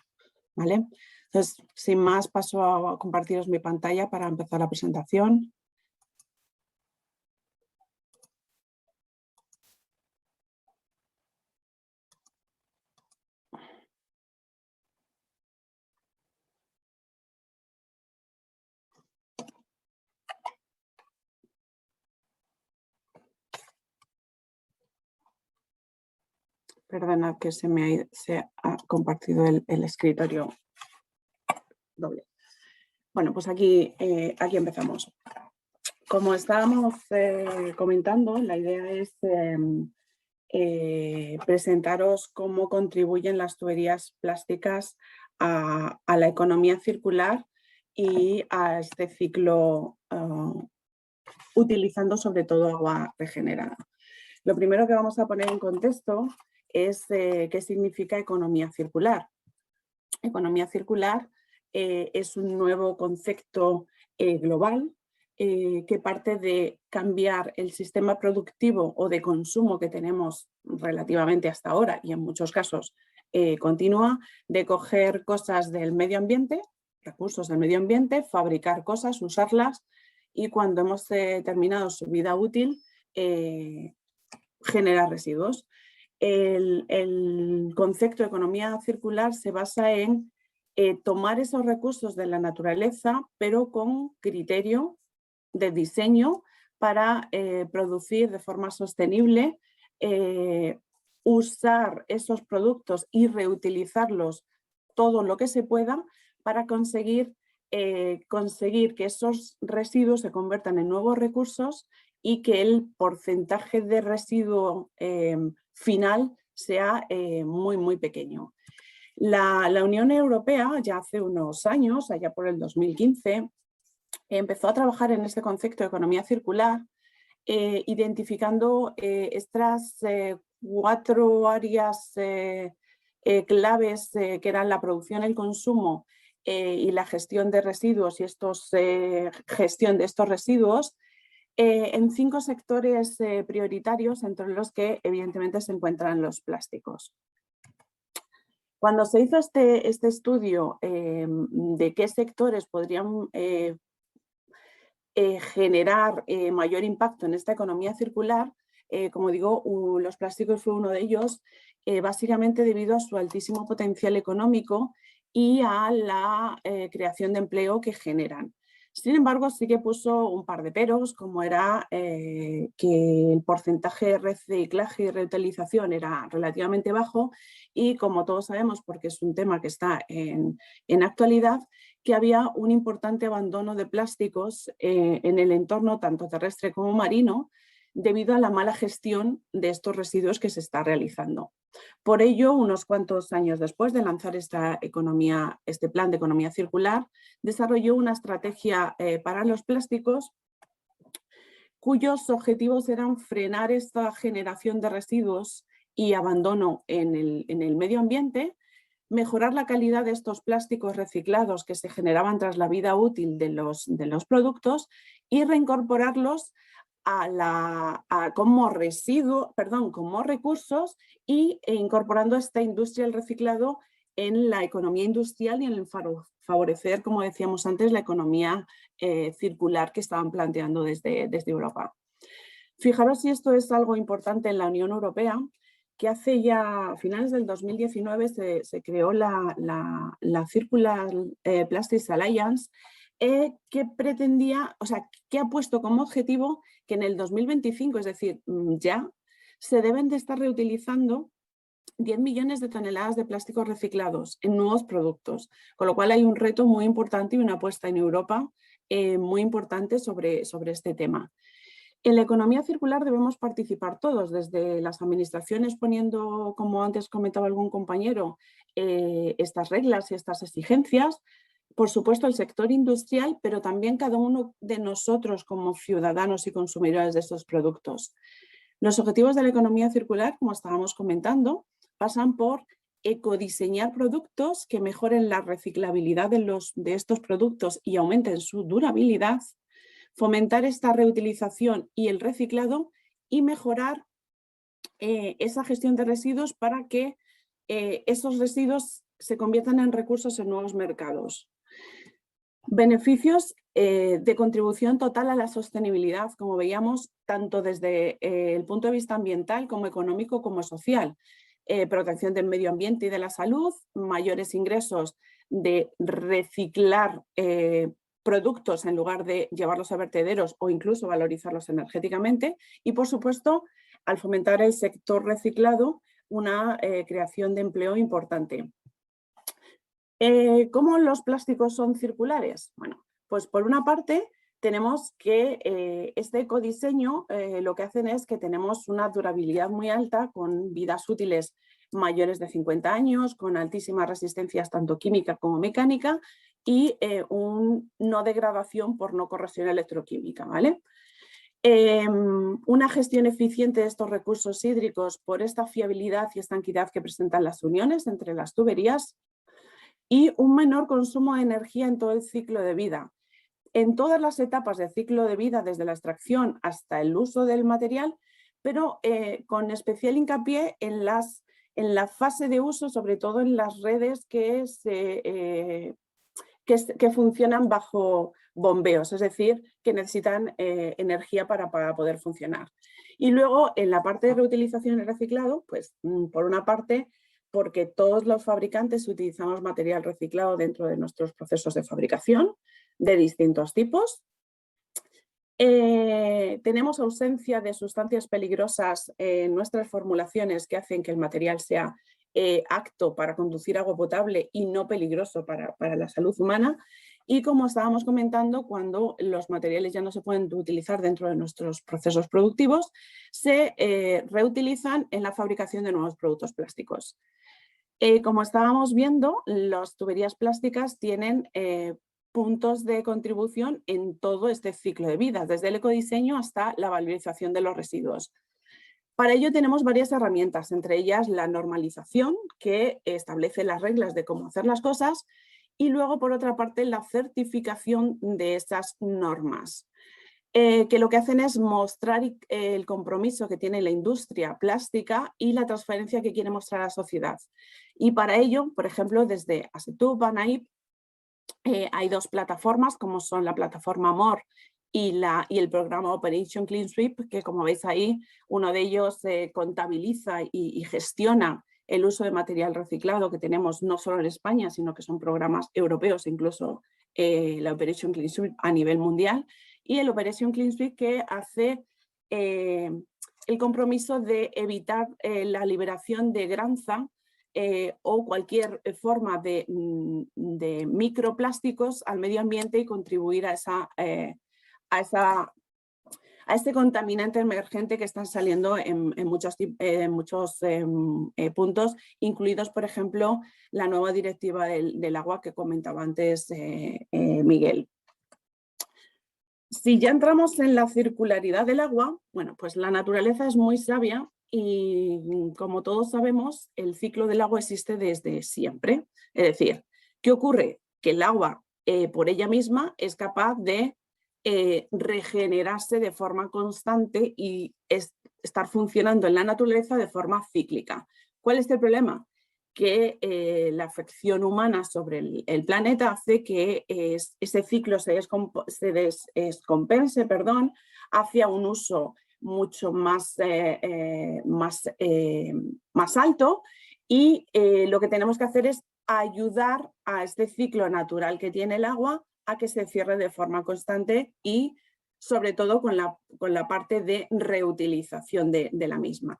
¿vale? Entonces, sin más, paso a compartiros mi pantalla para empezar la presentación. Perdona que se ha compartido el escritorio doble. Bueno, pues aquí empezamos. Como estábamos comentando, la idea es presentaros cómo contribuyen las tuberías plásticas a la economía circular y a este ciclo utilizando sobre todo agua regenerada. Lo primero que vamos a poner en contexto es qué significa economía circular. Economía circular es un nuevo concepto global que parte de cambiar el sistema productivo o de consumo que tenemos relativamente hasta ahora y en muchos casos continúa, de coger cosas del medio ambiente, recursos del medio ambiente, fabricar cosas, usarlas y cuando hemos terminado su vida útil, generar residuos. El concepto de economía circular se basa en tomar esos recursos de la naturaleza, pero con criterio de diseño para producir de forma sostenible, usar esos productos y reutilizarlos todo lo que se pueda para conseguir conseguir que esos residuos se conviertan en nuevos recursos y que el porcentaje de residuo final sea muy, muy pequeño. La Unión Europea ya hace unos años, allá por el 2015, empezó a trabajar en este concepto de economía circular, identificando estas 4 áreas claves que eran la producción, el consumo y la gestión de residuos y gestión de estos residuos en 5 sectores prioritarios, entre los que evidentemente se encuentran los plásticos. Cuando se hizo este estudio de qué sectores podrían generar mayor impacto en esta economía circular, como digo, los plásticos fue uno de ellos, básicamente debido a su altísimo potencial económico y a la creación de empleo que generan. Sin embargo, sí que puso un par de peros, como era que el porcentaje de reciclaje y reutilización era relativamente bajo y, como todos sabemos, porque es un tema que está en actualidad, que había un importante abandono de plásticos en el entorno tanto terrestre como marino debido a la mala gestión de estos residuos que se está realizando. Por ello, unos cuantos años después de lanzar este plan de economía circular, desarrolló una estrategia para los plásticos cuyos objetivos eran frenar esta generación de residuos y abandono en el medio ambiente, mejorar la calidad de estos plásticos reciclados que se generaban tras la vida útil de los productos y reincorporarlos como recursos e incorporando esta industria del reciclado en la economía industrial y en favorecer, como decíamos antes, la economía circular que estaban planteando desde Europa. Fijaros si esto es algo importante en la Unión Europea, que hace ya a finales del 2019 se creó la Circular Plastics Alliance, que pretendía, que ha puesto como objetivo que en el 2025, es decir, ya, se deben de estar reutilizando 10 millones de toneladas de plásticos reciclados en nuevos productos, con lo cual hay un reto muy importante y una apuesta en Europa muy importante sobre este tema. En la economía circular debemos participar todos, desde las administraciones poniendo, como antes comentaba algún compañero, estas reglas y estas exigencias, por supuesto el sector industrial, pero también cada uno de nosotros como ciudadanos y consumidores de estos productos. Los objetivos de la economía circular, como estábamos comentando, pasan por ecodiseñar productos que mejoren la reciclabilidad de estos productos y aumenten su durabilidad, fomentar esta reutilización y el reciclado y mejorar esa gestión de residuos para que esos residuos se conviertan en recursos en nuevos mercados. Beneficios de contribución total a la sostenibilidad, como veíamos, tanto desde el punto de vista ambiental como económico como social. Protección del medio ambiente y de la salud, mayores ingresos de reciclar productos en lugar de llevarlos a vertederos o incluso valorizarlos energéticamente y, por supuesto, al fomentar el sector reciclado, una creación de empleo importante. ¿Cómo los plásticos son circulares? Bueno, pues por una parte tenemos que este ecodiseño lo que hacen es que tenemos una durabilidad muy alta con vidas útiles mayores de 50 años, con altísimas resistencias tanto química como mecánica y no degradación por no corrosión electroquímica, ¿vale? Una gestión eficiente de estos recursos hídricos por esta fiabilidad y estanquidad que presentan las uniones entre las tuberías y un menor consumo de energía en todo el ciclo de vida. En todas las etapas del ciclo de vida, desde la extracción hasta el uso del material, pero con especial hincapié en la fase de uso, sobre todo en las redes que funcionan bajo bombeos, es decir, que necesitan energía para poder funcionar. Y luego, en la parte de reutilización y reciclado, pues por una parte, porque todos los fabricantes utilizamos material reciclado dentro de nuestros procesos de fabricación de distintos tipos. Tenemos ausencia de sustancias peligrosas en nuestras formulaciones que hacen que el material sea apto para conducir agua potable y no peligroso para la salud humana. y, como estábamos comentando, cuando los materiales ya no se pueden utilizar dentro de nuestros procesos productivos, se reutilizan en la fabricación de nuevos productos plásticos. Como estábamos viendo, las tuberías plásticas tienen puntos de contribución en todo este ciclo de vida, desde el ecodiseño hasta la valorización de los residuos. Para ello tenemos varias herramientas, entre ellas la normalización, que establece las reglas de cómo hacer las cosas, y luego, por otra parte, la certificación de estas normas, que lo que hacen es mostrar el compromiso que tiene la industria plástica y la transferencia que quiere mostrar a la sociedad. Y para ello, por ejemplo, desde ASETUB, ANAIP, hay dos plataformas, como son la plataforma MORE y el programa Operation Clean Sweep, que, como veis ahí, uno de ellos contabiliza y gestiona el uso de material reciclado que tenemos no solo en España, sino que son programas europeos, incluso la Operation Clean Sweep a nivel mundial, y el Operation Clean Sweep, que hace el compromiso de evitar la liberación de granza o cualquier forma de microplásticos al medio ambiente y contribuir a este contaminante emergente que están saliendo en muchos puntos, incluidos, por ejemplo, la nueva directiva del agua que comentaba antes Miguel. Si ya entramos en la circularidad del agua, bueno, pues la naturaleza es muy sabia y, como todos sabemos, el ciclo del agua existe desde siempre. Es decir, ¿qué ocurre? Que el agua por ella misma es capaz de regenerarse de forma constante y estar funcionando en la naturaleza de forma cíclica. ¿Cuál es el problema? Que la afección humana sobre el planeta hace que ese ciclo se descompense hacia un uso mucho más alto, y lo que tenemos que hacer es ayudar a este ciclo natural que tiene el agua a que se cierre de forma constante y, sobre todo, con la parte de reutilización de la misma.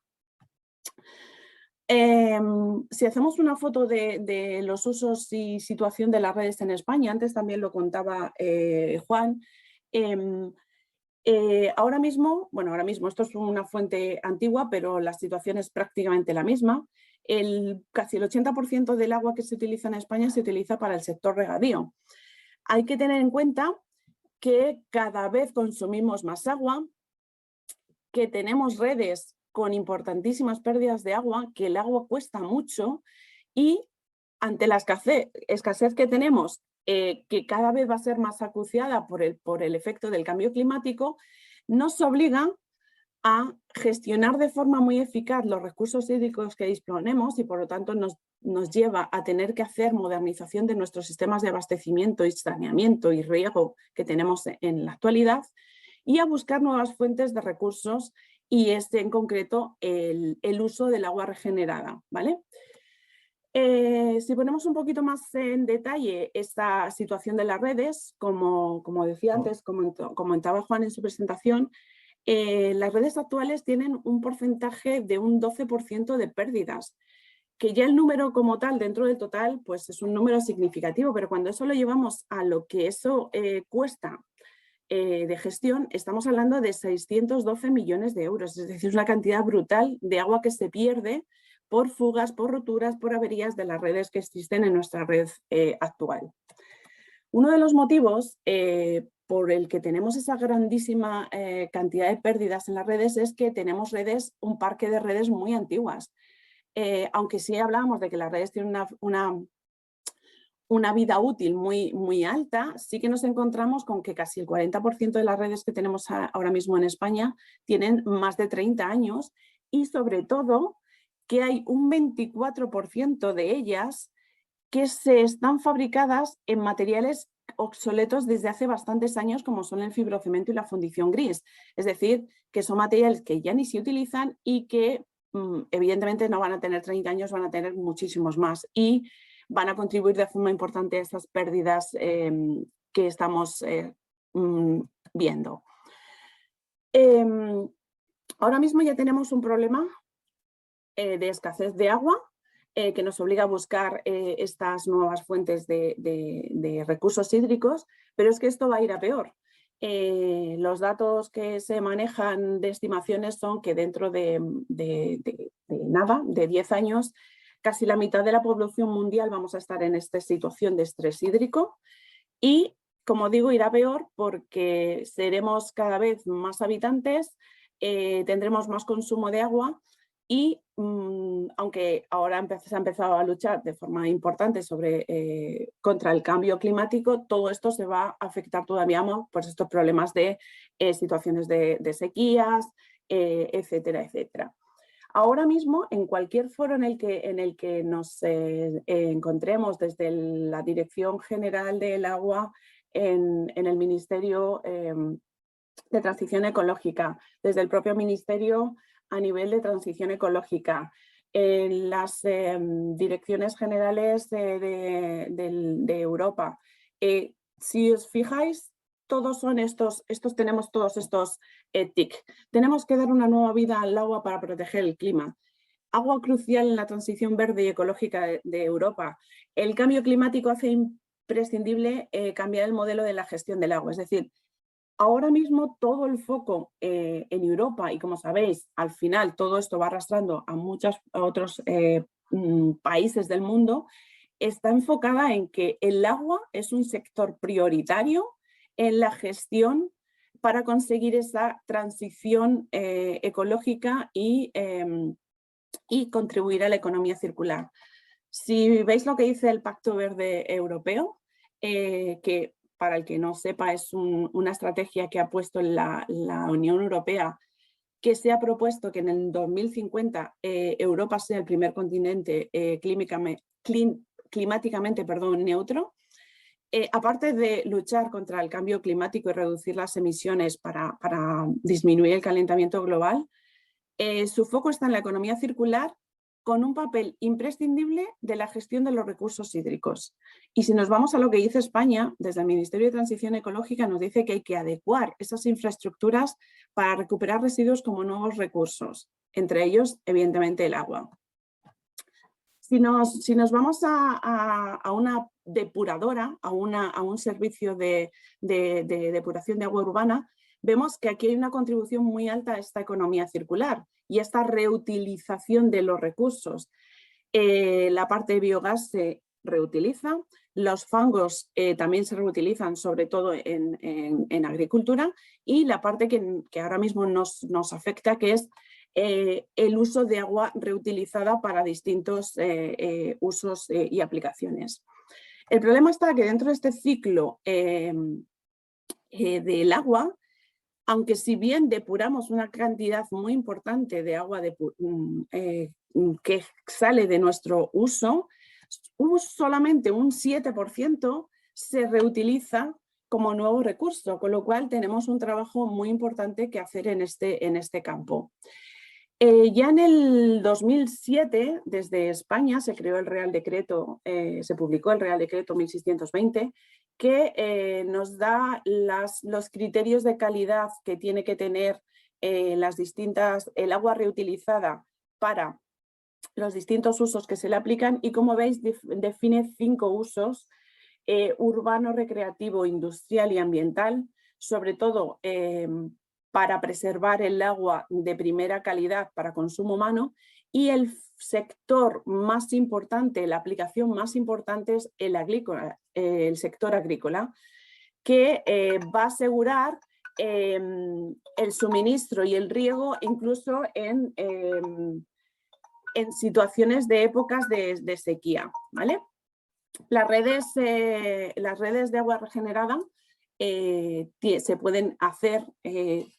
Si hacemos una foto de los usos y situación de las redes en España, antes también lo contaba Juan, ahora mismo, esto es una fuente antigua, pero la situación es prácticamente la misma. Casi el 80% del agua que se utiliza en España se utiliza para el sector regadío. Hay que tener en cuenta que cada vez consumimos más agua, que tenemos redes con importantísimas pérdidas de agua, que el agua cuesta mucho, y ante la escasez que tenemos, que cada vez va a ser más acuciada por el efecto del cambio climático, nos obliga a gestionar de forma muy eficaz los recursos hídricos que disponemos, y por lo tanto nos lleva a tener que hacer modernización de nuestros sistemas de abastecimiento y saneamiento y riego que tenemos en la actualidad, y a buscar nuevas fuentes de recursos, y en concreto el uso del agua regenerada, ¿vale? Si ponemos un poquito más en detalle esta situación de las redes, como decía antes, comentaba Juan en su presentación, las redes actuales tienen un porcentaje de un 12% de pérdidas, que ya el número como tal dentro del total pues es un número significativo, pero cuando eso lo llevamos a lo que eso cuesta de gestión, estamos hablando de 612 millones de euros, es decir, una cantidad brutal de agua que se pierde por fugas, por roturas, por averías de las redes que existen en nuestra red actual. Uno de los motivos por el que tenemos esa grandísima cantidad de pérdidas en las redes es que tenemos un parque de redes muy antiguas. Aunque sí hablábamos de que las redes tienen una vida útil muy alta, sí que nos encontramos con que casi el 40% de las redes que tenemos ahora mismo en España tienen más de 30 años, y sobre todo que hay un 24% de ellas que están fabricadas en materiales obsoletos desde hace bastantes años, como son el fibrocemento y la fundición gris. Es decir, que son materiales que ya ni se utilizan y que evidentemente no van a tener 30 años, van a tener muchísimos más, y van a contribuir de forma importante a estas pérdidas que estamos viendo. Ahora mismo ya tenemos un problema de escasez de agua que nos obliga a buscar estas nuevas fuentes de recursos hídricos, pero es que esto va a ir a peor. Los datos que se manejan de estimaciones son que dentro de nada, de 10 años, casi la mitad de la población mundial vamos a estar en esta situación de estrés hídrico y, como digo, irá peor porque seremos cada vez más habitantes, tendremos más consumo de agua y aunque ahora se ha empezado a luchar de forma importante contra el cambio climático, todo esto se va a afectar todavía más por estos problemas de situaciones de sequías, etcétera, etcétera. Ahora mismo, en cualquier foro en el que nos encontremos, desde la Dirección General del Agua en el Ministerio de Transición Ecológica, desde el propio Ministerio a nivel de transición ecológica, en las direcciones generales de Europa. Si os fijáis, tenemos todos estos TIC. Tenemos que dar una nueva vida al agua para proteger el clima. Agua crucial en la transición verde y ecológica de Europa. El cambio climático hace imprescindible cambiar el modelo de la gestión del agua. Es decir, ahora mismo todo el foco en Europa, y como sabéis, al final todo esto va arrastrando a muchos otros países del mundo, está enfocada en que el agua es un sector prioritario en la gestión para conseguir esa transición ecológica y contribuir a la economía circular. Si veis lo que dice el Pacto Verde Europeo, que para el que no sepa, es una estrategia que ha puesto la Unión Europea, que se ha propuesto que en el 2050 Europa sea el primer continente climáticamente neutro. Aparte de luchar contra el cambio climático y reducir las emisiones para disminuir el calentamiento global, su foco está en la economía circular, con un papel imprescindible de la gestión de los recursos hídricos. Y si nos vamos a lo que dice España, desde el Ministerio de Transición Ecológica nos dice que hay que adecuar esas infraestructuras para recuperar residuos como nuevos recursos, entre ellos, evidentemente, el agua. Si nos vamos a una depuradora, a un servicio de depuración de agua urbana, vemos que aquí hay una contribución muy alta a esta economía circular y esta reutilización de los recursos. La parte de biogás se reutiliza, los fangos también se reutilizan, sobre todo en agricultura, y la parte que ahora mismo nos afecta, que es el uso de agua reutilizada para distintos usos y aplicaciones. El problema está que dentro de este ciclo del agua, aunque si bien depuramos una cantidad muy importante de agua que sale de nuestro uso, solamente un 7% se reutiliza como nuevo recurso, con lo cual tenemos un trabajo muy importante que hacer en este campo. Ya en el 2007, desde España, se creó el Real Decreto, se publicó el Real Decreto 1620, que nos da los criterios de calidad que tiene que tener el agua reutilizada para los distintos usos que se le aplican, y como veis define 5 usos: urbano, recreativo, industrial y ambiental, sobre todo para preservar el agua de primera calidad para consumo humano, y el sector más importante, la aplicación más importante es el sector agrícola, que va a asegurar el suministro y el riego incluso en situaciones de épocas de sequía, ¿vale? Las redes de agua regenerada se pueden hacer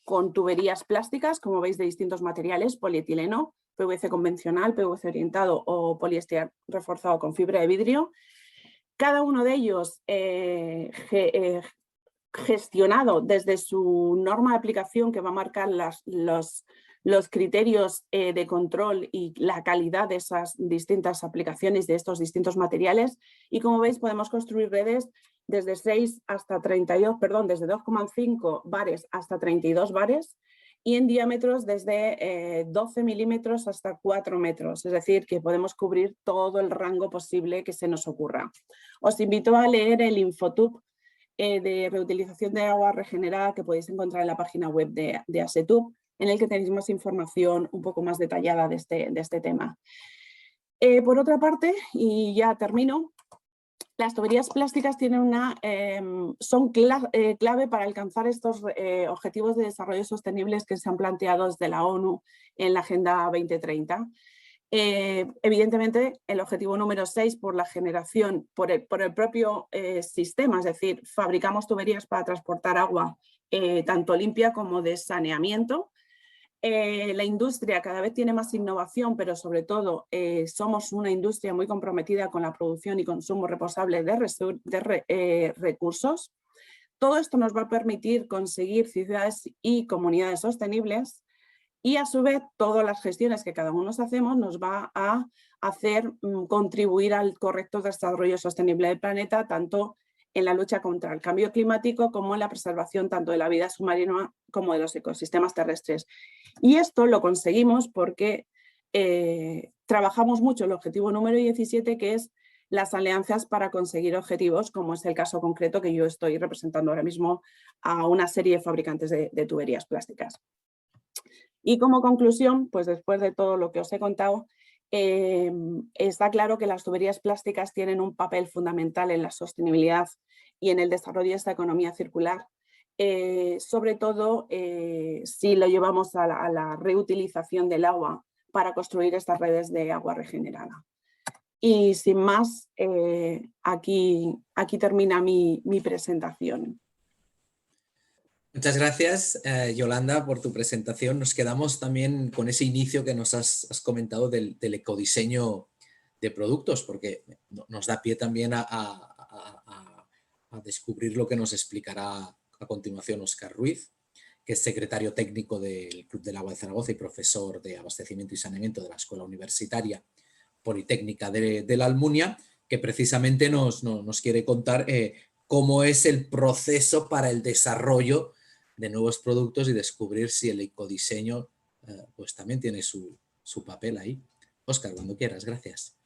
con tuberías plásticas, como veis, de distintos materiales: polietileno, PVC convencional, PVC orientado o poliéster reforzado con fibra de vidrio. Cada uno de ellos gestionado desde su norma de aplicación, que va a marcar los criterios de control y la calidad de esas distintas aplicaciones, de estos distintos materiales. Y como veis, podemos construir redes desde 6 hasta 32, perdón, desde 2,5 bares hasta 32 bares, y en diámetros desde 12 milímetros hasta 4 metros, es decir, que podemos cubrir todo el rango posible que se nos ocurra. Os invito a leer el infotub de reutilización de agua regenerada que podéis encontrar en la página web de ASETUB, en el que tenéis más información un poco más detallada de este tema. Por otra parte, y ya termino, las tuberías plásticas son clave para alcanzar estos objetivos de desarrollo sostenibles que se han planteado desde la ONU en la Agenda 2030. Evidentemente, el objetivo número 6 por la generación, por el propio sistema, es decir, fabricamos tuberías para transportar agua tanto limpia como de saneamiento. La industria cada vez tiene más innovación, pero sobre todo somos una industria muy comprometida con la producción y consumo responsable de recursos. Todo esto nos va a permitir conseguir ciudades y comunidades sostenibles y a su vez todas las gestiones que cada uno hacemos nos va a hacer contribuir al correcto desarrollo sostenible del planeta, tanto en la lucha contra el cambio climático como en la preservación tanto de la vida submarina como de los ecosistemas terrestres. Y esto lo conseguimos porque trabajamos mucho el objetivo número 17, que es las alianzas para conseguir objetivos, como es el caso concreto que yo estoy representando ahora mismo a una serie de fabricantes de tuberías plásticas. Y como conclusión, pues después de todo lo que os he contado, está claro que las tuberías plásticas tienen un papel fundamental en la sostenibilidad y en el desarrollo de esta economía circular, sobre todo si lo llevamos a la reutilización del agua para construir estas redes de agua regenerada. Y sin más, aquí termina mi presentación. Muchas gracias, Yolanda, por tu presentación. Nos quedamos también con ese inicio que nos has comentado del ecodiseño de productos, porque nos da pie también a descubrir lo que nos explicará a continuación Óscar Ruiz, que es secretario técnico del Club del Agua de Zaragoza y profesor de abastecimiento y saneamiento de la Escuela Universitaria Politécnica de la Almunia, que precisamente nos quiere contar cómo es el proceso para el desarrollo de nuevos productos y descubrir si el ecodiseño pues también tiene su papel ahí. Óscar, cuando quieras, gracias.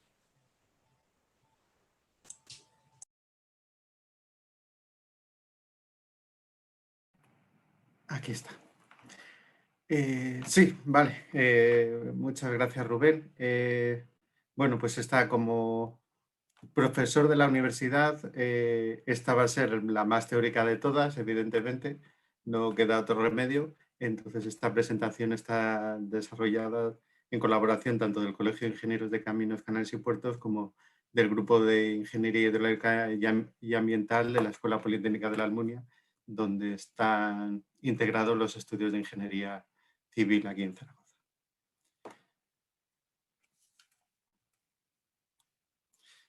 Aquí está. Sí, vale. Muchas gracias, Rubén. Bueno, pues está como profesor de la universidad. Esta va a ser la más teórica de todas, evidentemente. No queda otro remedio. Entonces, esta presentación está desarrollada en colaboración tanto del Colegio de Ingenieros de Caminos, Canales y Puertos como del Grupo de Ingeniería Hidráulica y Ambiental de la Escuela Politécnica de la Almunia, donde están integrados los estudios de ingeniería civil aquí en Zaragoza.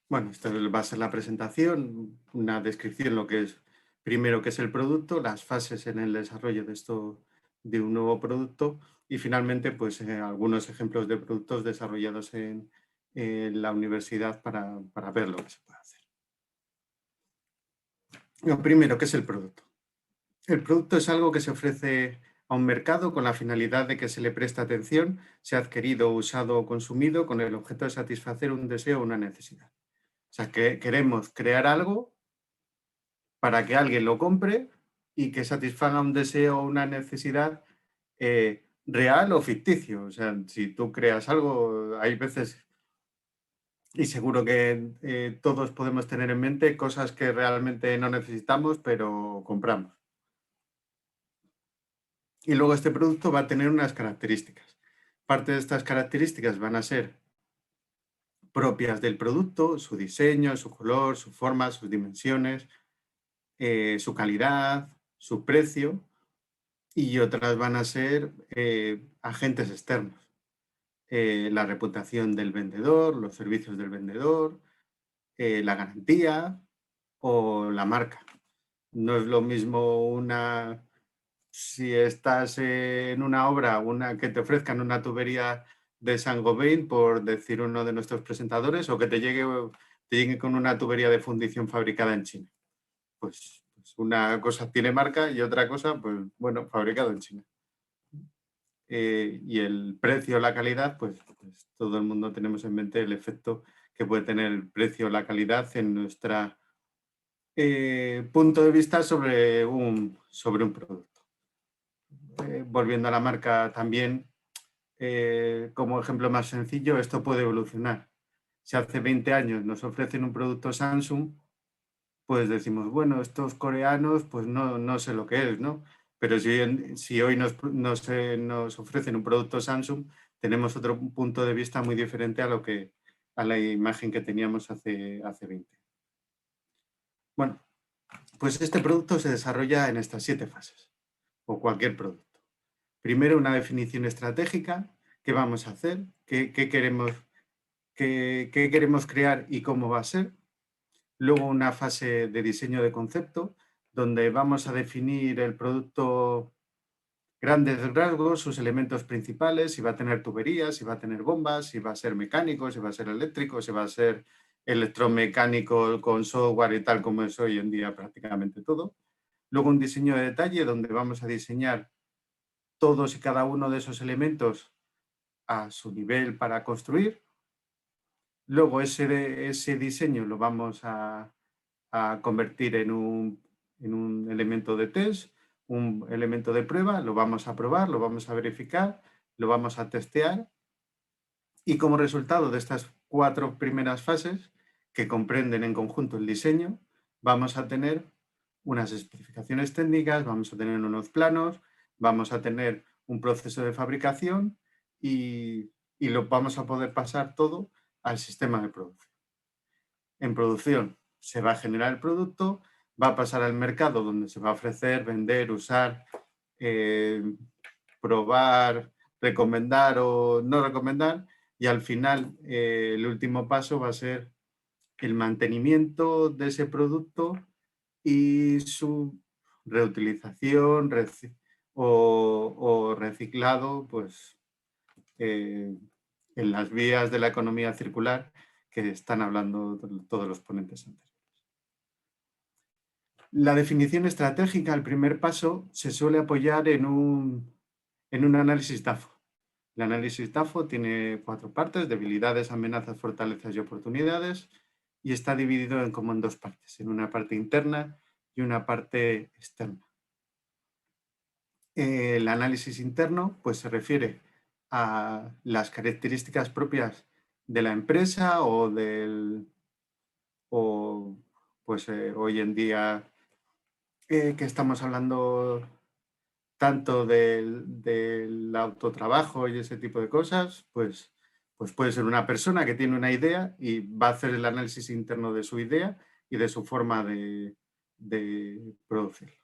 Bueno, esta va a ser la presentación, una descripción, lo que es primero qué es el producto, las fases en el desarrollo de un nuevo producto y finalmente pues algunos ejemplos de productos desarrollados en la universidad para ver lo que se puede hacer. Lo primero, ¿qué es el producto? El producto es algo que se ofrece a un mercado con la finalidad de que se le preste atención, sea adquirido, usado o consumido con el objeto de satisfacer un deseo o una necesidad. O sea, que queremos crear algo para que alguien lo compre y que satisfaga un deseo o una necesidad real o ficticio. O sea, si tú creas algo, hay veces, y seguro que todos podemos tener en mente cosas que realmente no necesitamos, pero compramos. Y luego este producto va a tener unas características. Parte de estas características van a ser propias del producto, su diseño, su color, su forma, sus dimensiones, su calidad, su precio, y otras van a ser agentes externos. La reputación del vendedor, los servicios del vendedor, la garantía o la marca. No es lo mismo si estás en una obra, que te ofrezcan una tubería de Saint-Gobain, por decir uno de nuestros presentadores, o que te llegue con una tubería de fundición fabricada en China. Pues una cosa tiene marca y otra cosa, pues bueno, fabricado en China. y el precio o la calidad, pues todo el mundo tenemos en mente el efecto que puede tener el precio o la calidad en nuestro punto de vista sobre un producto. Volviendo a la marca también, como ejemplo más sencillo, esto puede evolucionar. Si hace 20 años nos ofrecen un producto Samsung, pues decimos, bueno, estos coreanos, pues no sé lo que es, ¿no? Pero si hoy nos ofrecen un producto Samsung, tenemos otro punto de vista muy diferente a la imagen que teníamos hace 20. Bueno, pues este producto se desarrolla en estas 7 fases, o cualquier producto. Primero, una definición estratégica, qué vamos a hacer, qué queremos crear y cómo va a ser. Luego una fase de diseño de concepto, donde vamos a definir el producto, grandes rasgos, sus elementos principales, si va a tener tuberías, si va a tener bombas, si va a ser mecánico, si va a ser eléctrico, si va a ser electromecánico con software y tal como es hoy en día prácticamente todo. Luego un diseño de detalle donde vamos a diseñar todos y cada uno de esos elementos a su nivel para construir. Luego ese diseño lo vamos a convertir en un elemento de test, un elemento de prueba, lo vamos a probar, lo vamos a verificar, lo vamos a testear y como resultado de estas 4 primeras fases que comprenden en conjunto el diseño, vamos a tener unas especificaciones técnicas, vamos a tener unos planos, vamos a tener un proceso de fabricación y lo vamos a poder pasar todo al sistema de producción. En producción se va a generar el producto, va a pasar al mercado donde se va a ofrecer, vender, usar, probar, recomendar o no recomendar y al final el último paso va a ser el mantenimiento de ese producto y su reutilización o reciclado pues, en las vías de la economía circular que están hablando todos los ponentes anteriores. La definición estratégica, el primer paso, se suele apoyar en un análisis DAFO. El análisis DAFO tiene 4 partes, debilidades, amenazas, fortalezas y oportunidades, y está dividido como en 2 partes, en una parte interna y una parte externa. El análisis interno pues, se refiere a las características propias de la empresa o hoy en día que estamos hablando tanto del autotrabajo y ese tipo de cosas, pues puede ser una persona que tiene una idea y va a hacer el análisis interno de su idea y de su forma de producirlo.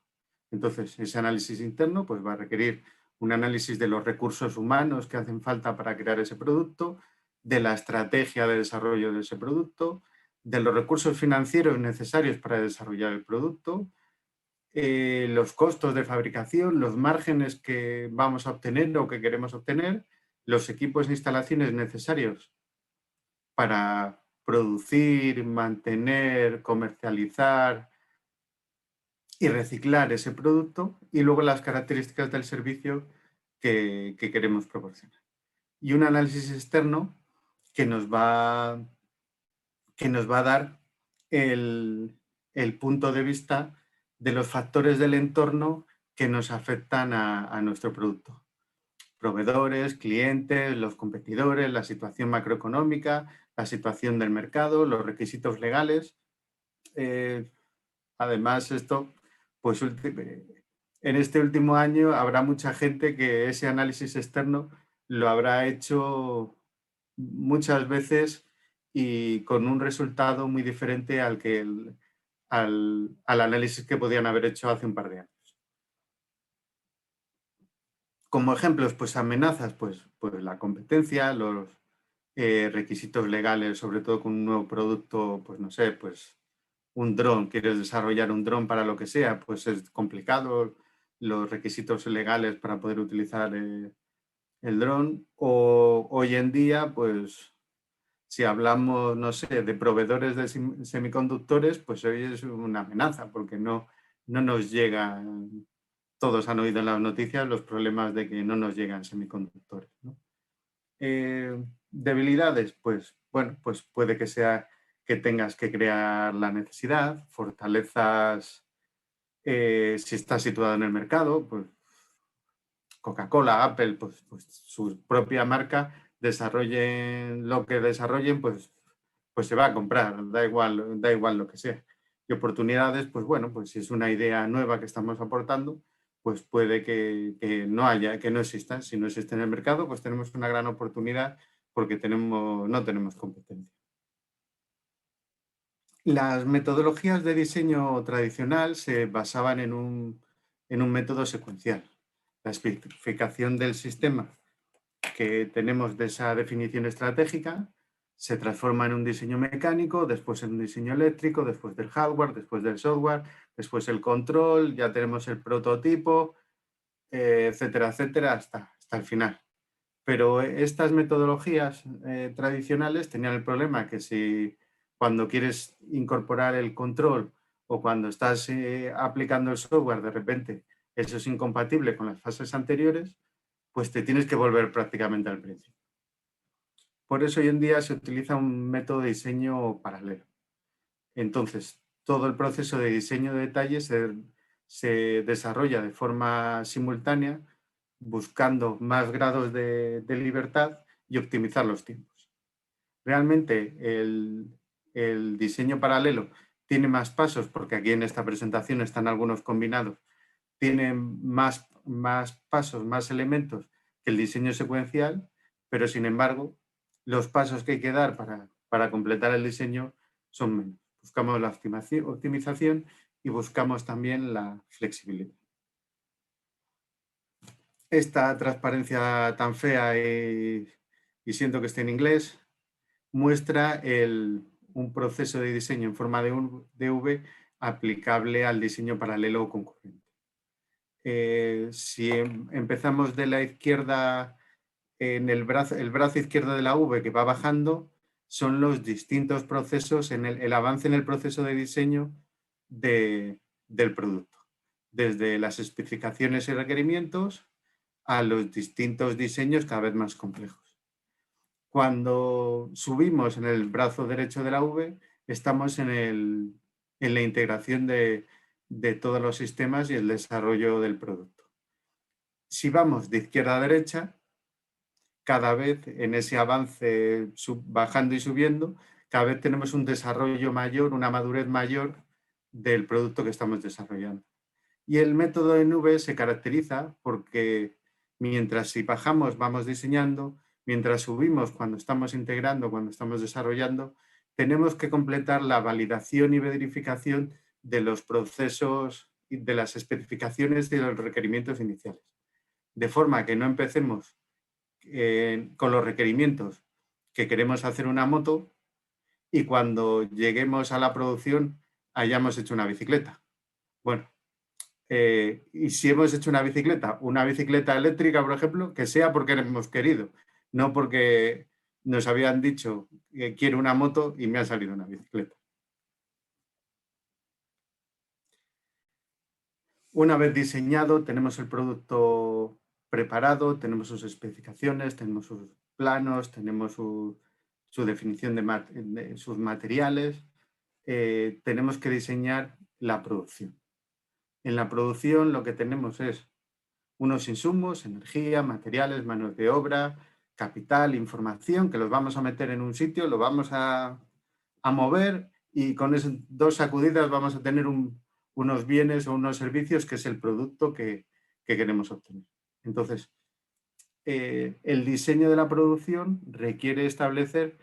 Entonces, ese análisis interno pues, va a requerir un análisis de los recursos humanos que hacen falta para crear ese producto, de la estrategia de desarrollo de ese producto, de los recursos financieros necesarios para desarrollar el producto, los costos de fabricación, los márgenes que vamos a obtener o que queremos obtener, los equipos e instalaciones necesarios para producir, mantener, comercializar y reciclar ese producto y luego las características del servicio que queremos proporcionar. Y un análisis externo que nos va a dar el punto de vista de los factores del entorno que nos afectan a nuestro producto. Proveedores, clientes, los competidores, la situación macroeconómica, la situación del mercado, los requisitos legales. Además, esto, pues en este último año habrá mucha gente que ese análisis externo lo habrá hecho muchas veces y con un resultado muy diferente al análisis que podían haber hecho hace un par de años. Como ejemplos, pues amenazas, pues la competencia, los requisitos legales, sobre todo con un nuevo producto, pues no sé, pues un dron, quieres desarrollar un dron para lo que sea, pues es complicado, los requisitos legales para poder utilizar el dron. O hoy en día, pues si hablamos, no sé, de proveedores de semiconductores, pues hoy es una amenaza porque no nos llegan todos han oído en las noticias los problemas de que no nos llegan semiconductores, ¿no? Debilidades, pues bueno, pues puede que sea que tengas que crear la necesidad. Fortalezas, si estás situado en el mercado, pues Coca-Cola, Apple, pues su propia marca, desarrollen lo que desarrollen, pues se va a comprar, da igual lo que sea. Y oportunidades, pues bueno, pues si es una idea nueva que estamos aportando, pues puede que no exista. Si no existe en el mercado, pues tenemos una gran oportunidad porque no tenemos competencia. Las metodologías de diseño tradicional se basaban en un método secuencial. La especificación del sistema que tenemos de esa definición estratégica se transforma en un diseño mecánico, después en un diseño eléctrico, después del hardware, después del software, después el control, ya tenemos el prototipo, etcétera, etcétera, hasta el final. Pero estas metodologías tradicionales tenían el problema que si cuando quieres incorporar el control o cuando estás aplicando el software, de repente eso es incompatible con las fases anteriores, pues te tienes que volver prácticamente al principio. Por eso hoy en día se utiliza un método de diseño paralelo. Entonces, todo el proceso de diseño de detalle se desarrolla de forma simultánea, buscando más grados de libertad y optimizar los tiempos. Realmente el diseño paralelo tiene más pasos, porque aquí en esta presentación están algunos combinados, tiene más pasos, más elementos que el diseño secuencial, pero sin embargo, los pasos que hay que dar para completar el diseño son menos. Buscamos la optimización y buscamos también la flexibilidad. Esta transparencia tan fea y siento que esté en inglés, muestra un proceso de diseño en forma de V aplicable al diseño paralelo o concurrente. Si empezamos de la izquierda, en el brazo izquierdo de la V que va bajando, son los distintos procesos, el avance en el proceso de diseño del producto, desde las especificaciones y requerimientos a los distintos diseños cada vez más complejos. Cuando subimos en el brazo derecho de la V, estamos en la integración de todos los sistemas y el desarrollo del producto. Si vamos de izquierda a derecha, cada vez en ese avance bajando y subiendo, cada vez tenemos un desarrollo mayor, una madurez mayor del producto que estamos desarrollando. Y el método en V se caracteriza porque mientras si bajamos vamos diseñando, mientras subimos cuando estamos integrando, cuando estamos desarrollando, tenemos que completar la validación y verificación de los procesos, de las especificaciones y de los requerimientos iniciales. De forma que no empecemos con los requerimientos que queremos hacer una moto y cuando lleguemos a la producción hayamos hecho una bicicleta. Bueno, y si hemos hecho una bicicleta eléctrica, por ejemplo, que sea porque hemos querido, no porque nos habían dicho que quiero una moto y me ha salido una bicicleta. Una vez diseñado, tenemos el producto preparado, tenemos sus especificaciones, tenemos sus planos, tenemos su definición de sus materiales. Tenemos que diseñar la producción. En la producción lo que tenemos es unos insumos, energía, materiales, manos de obra, capital, información, que los vamos a meter en un sitio, lo vamos a mover y con esas 2 sacudidas vamos a tener unos bienes o unos servicios que es el producto que queremos obtener. Entonces, el diseño de la producción requiere establecer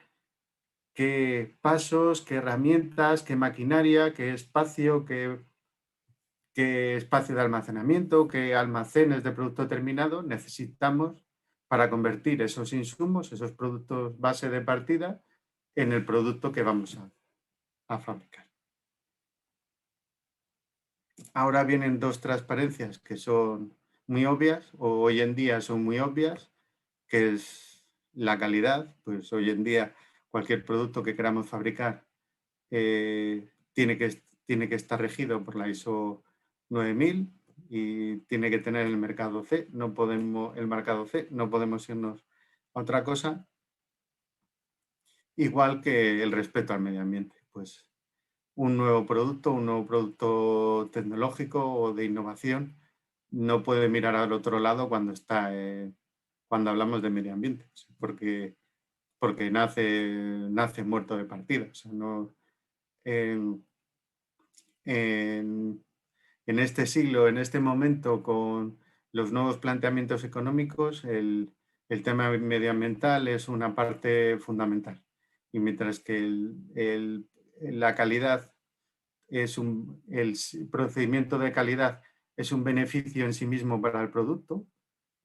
qué pasos, qué herramientas, qué maquinaria, qué espacio, qué espacio de almacenamiento, qué almacenes de producto terminado necesitamos para convertir esos insumos, esos productos base de partida, en el producto que vamos a fabricar. Ahora vienen 2 transparencias que son muy obvias, o hoy en día son muy obvias, que es la calidad. Pues hoy en día cualquier producto que queramos fabricar tiene que estar regido por la ISO 9000, y tiene que tener el mercado C, no podemos irnos a otra cosa, igual que el respeto al medio ambiente. Pues un nuevo producto tecnológico o de innovación no puede mirar al otro lado cuando hablamos de medio ambiente, porque nace muerto de partida. O sea, no, en este siglo, en este momento, con los nuevos planteamientos económicos, el tema medioambiental es una parte fundamental. Y mientras que la calidad el procedimiento de calidad es un beneficio en sí mismo para el producto,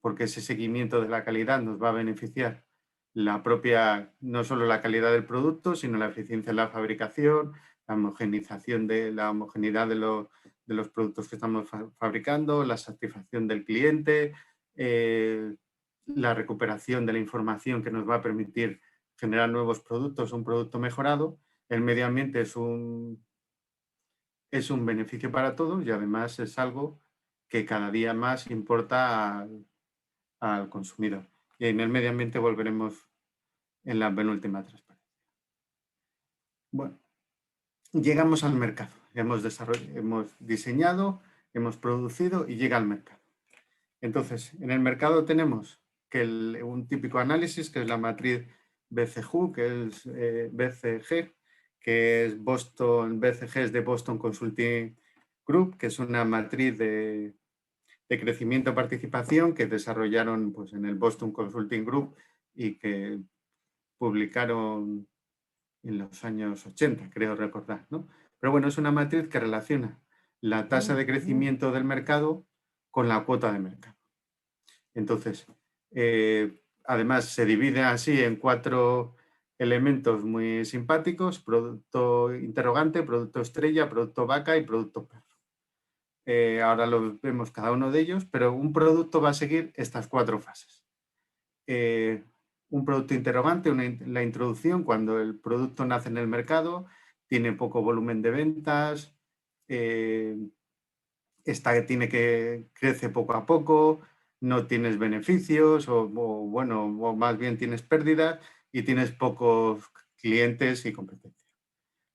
porque ese seguimiento de la calidad nos va a beneficiar no solo la calidad del producto, sino la eficiencia de la fabricación, la homogeneidad de los productos que estamos fabricando, la satisfacción del cliente, la recuperación de la información que nos va a permitir generar nuevos productos, un producto mejorado. El medio ambiente es un beneficio para todos y además es algo que cada día más importa al consumidor. Y en el medio ambiente volveremos en la penúltima transparencia. Bueno, llegamos al mercado. Hemos diseñado, hemos producido y llega al mercado. Entonces, en el mercado tenemos un típico análisis, que es la matriz BCG, que es BCG es de Boston Consulting Group, que es una matriz de crecimiento-participación que desarrollaron pues, en el Boston Consulting Group y que publicaron en los años 80, creo recordar, ¿no? Pero bueno, es una matriz que relaciona la tasa de crecimiento del mercado con la cuota de mercado. Entonces, además se divide así en 4 elementos muy simpáticos: producto interrogante, producto estrella, producto vaca y producto perro. Ahora lo vemos cada uno de ellos, pero un producto va a seguir estas 4 fases. Un producto interrogante, la introducción, cuando el producto nace en el mercado, tiene poco volumen de ventas, crece poco a poco, no tienes beneficios o más bien tienes pérdidas y tienes pocos clientes y competencia.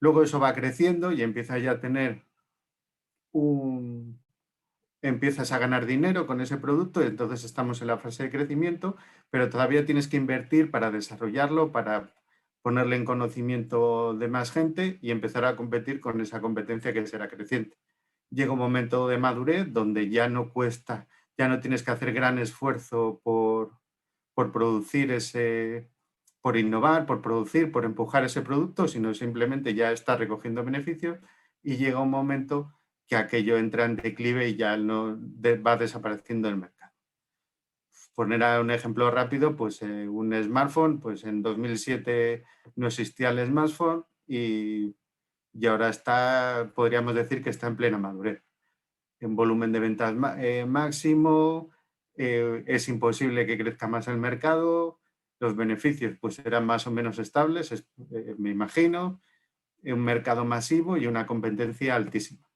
Luego eso va creciendo y empiezas ya a tener empiezas a ganar dinero con ese producto y entonces estamos en la fase de crecimiento, pero todavía tienes que invertir para desarrollarlo, para ponerle en conocimiento de más gente y empezar a competir con esa competencia que será creciente. Llega un momento de madurez donde ya no tienes que hacer gran esfuerzo por producir por innovar, por producir, por empujar ese producto, sino simplemente ya está recogiendo beneficios y llega un momento que aquello entra en declive y ya va desapareciendo el mercado. Poner un ejemplo rápido, pues un smartphone, pues en 2007 no existía el smartphone y ahora podríamos decir que está en plena madurez. En volumen de ventas máximo, es imposible que crezca más el mercado, los beneficios pues serán más o menos estables, me imagino, un mercado masivo y una competencia altísima.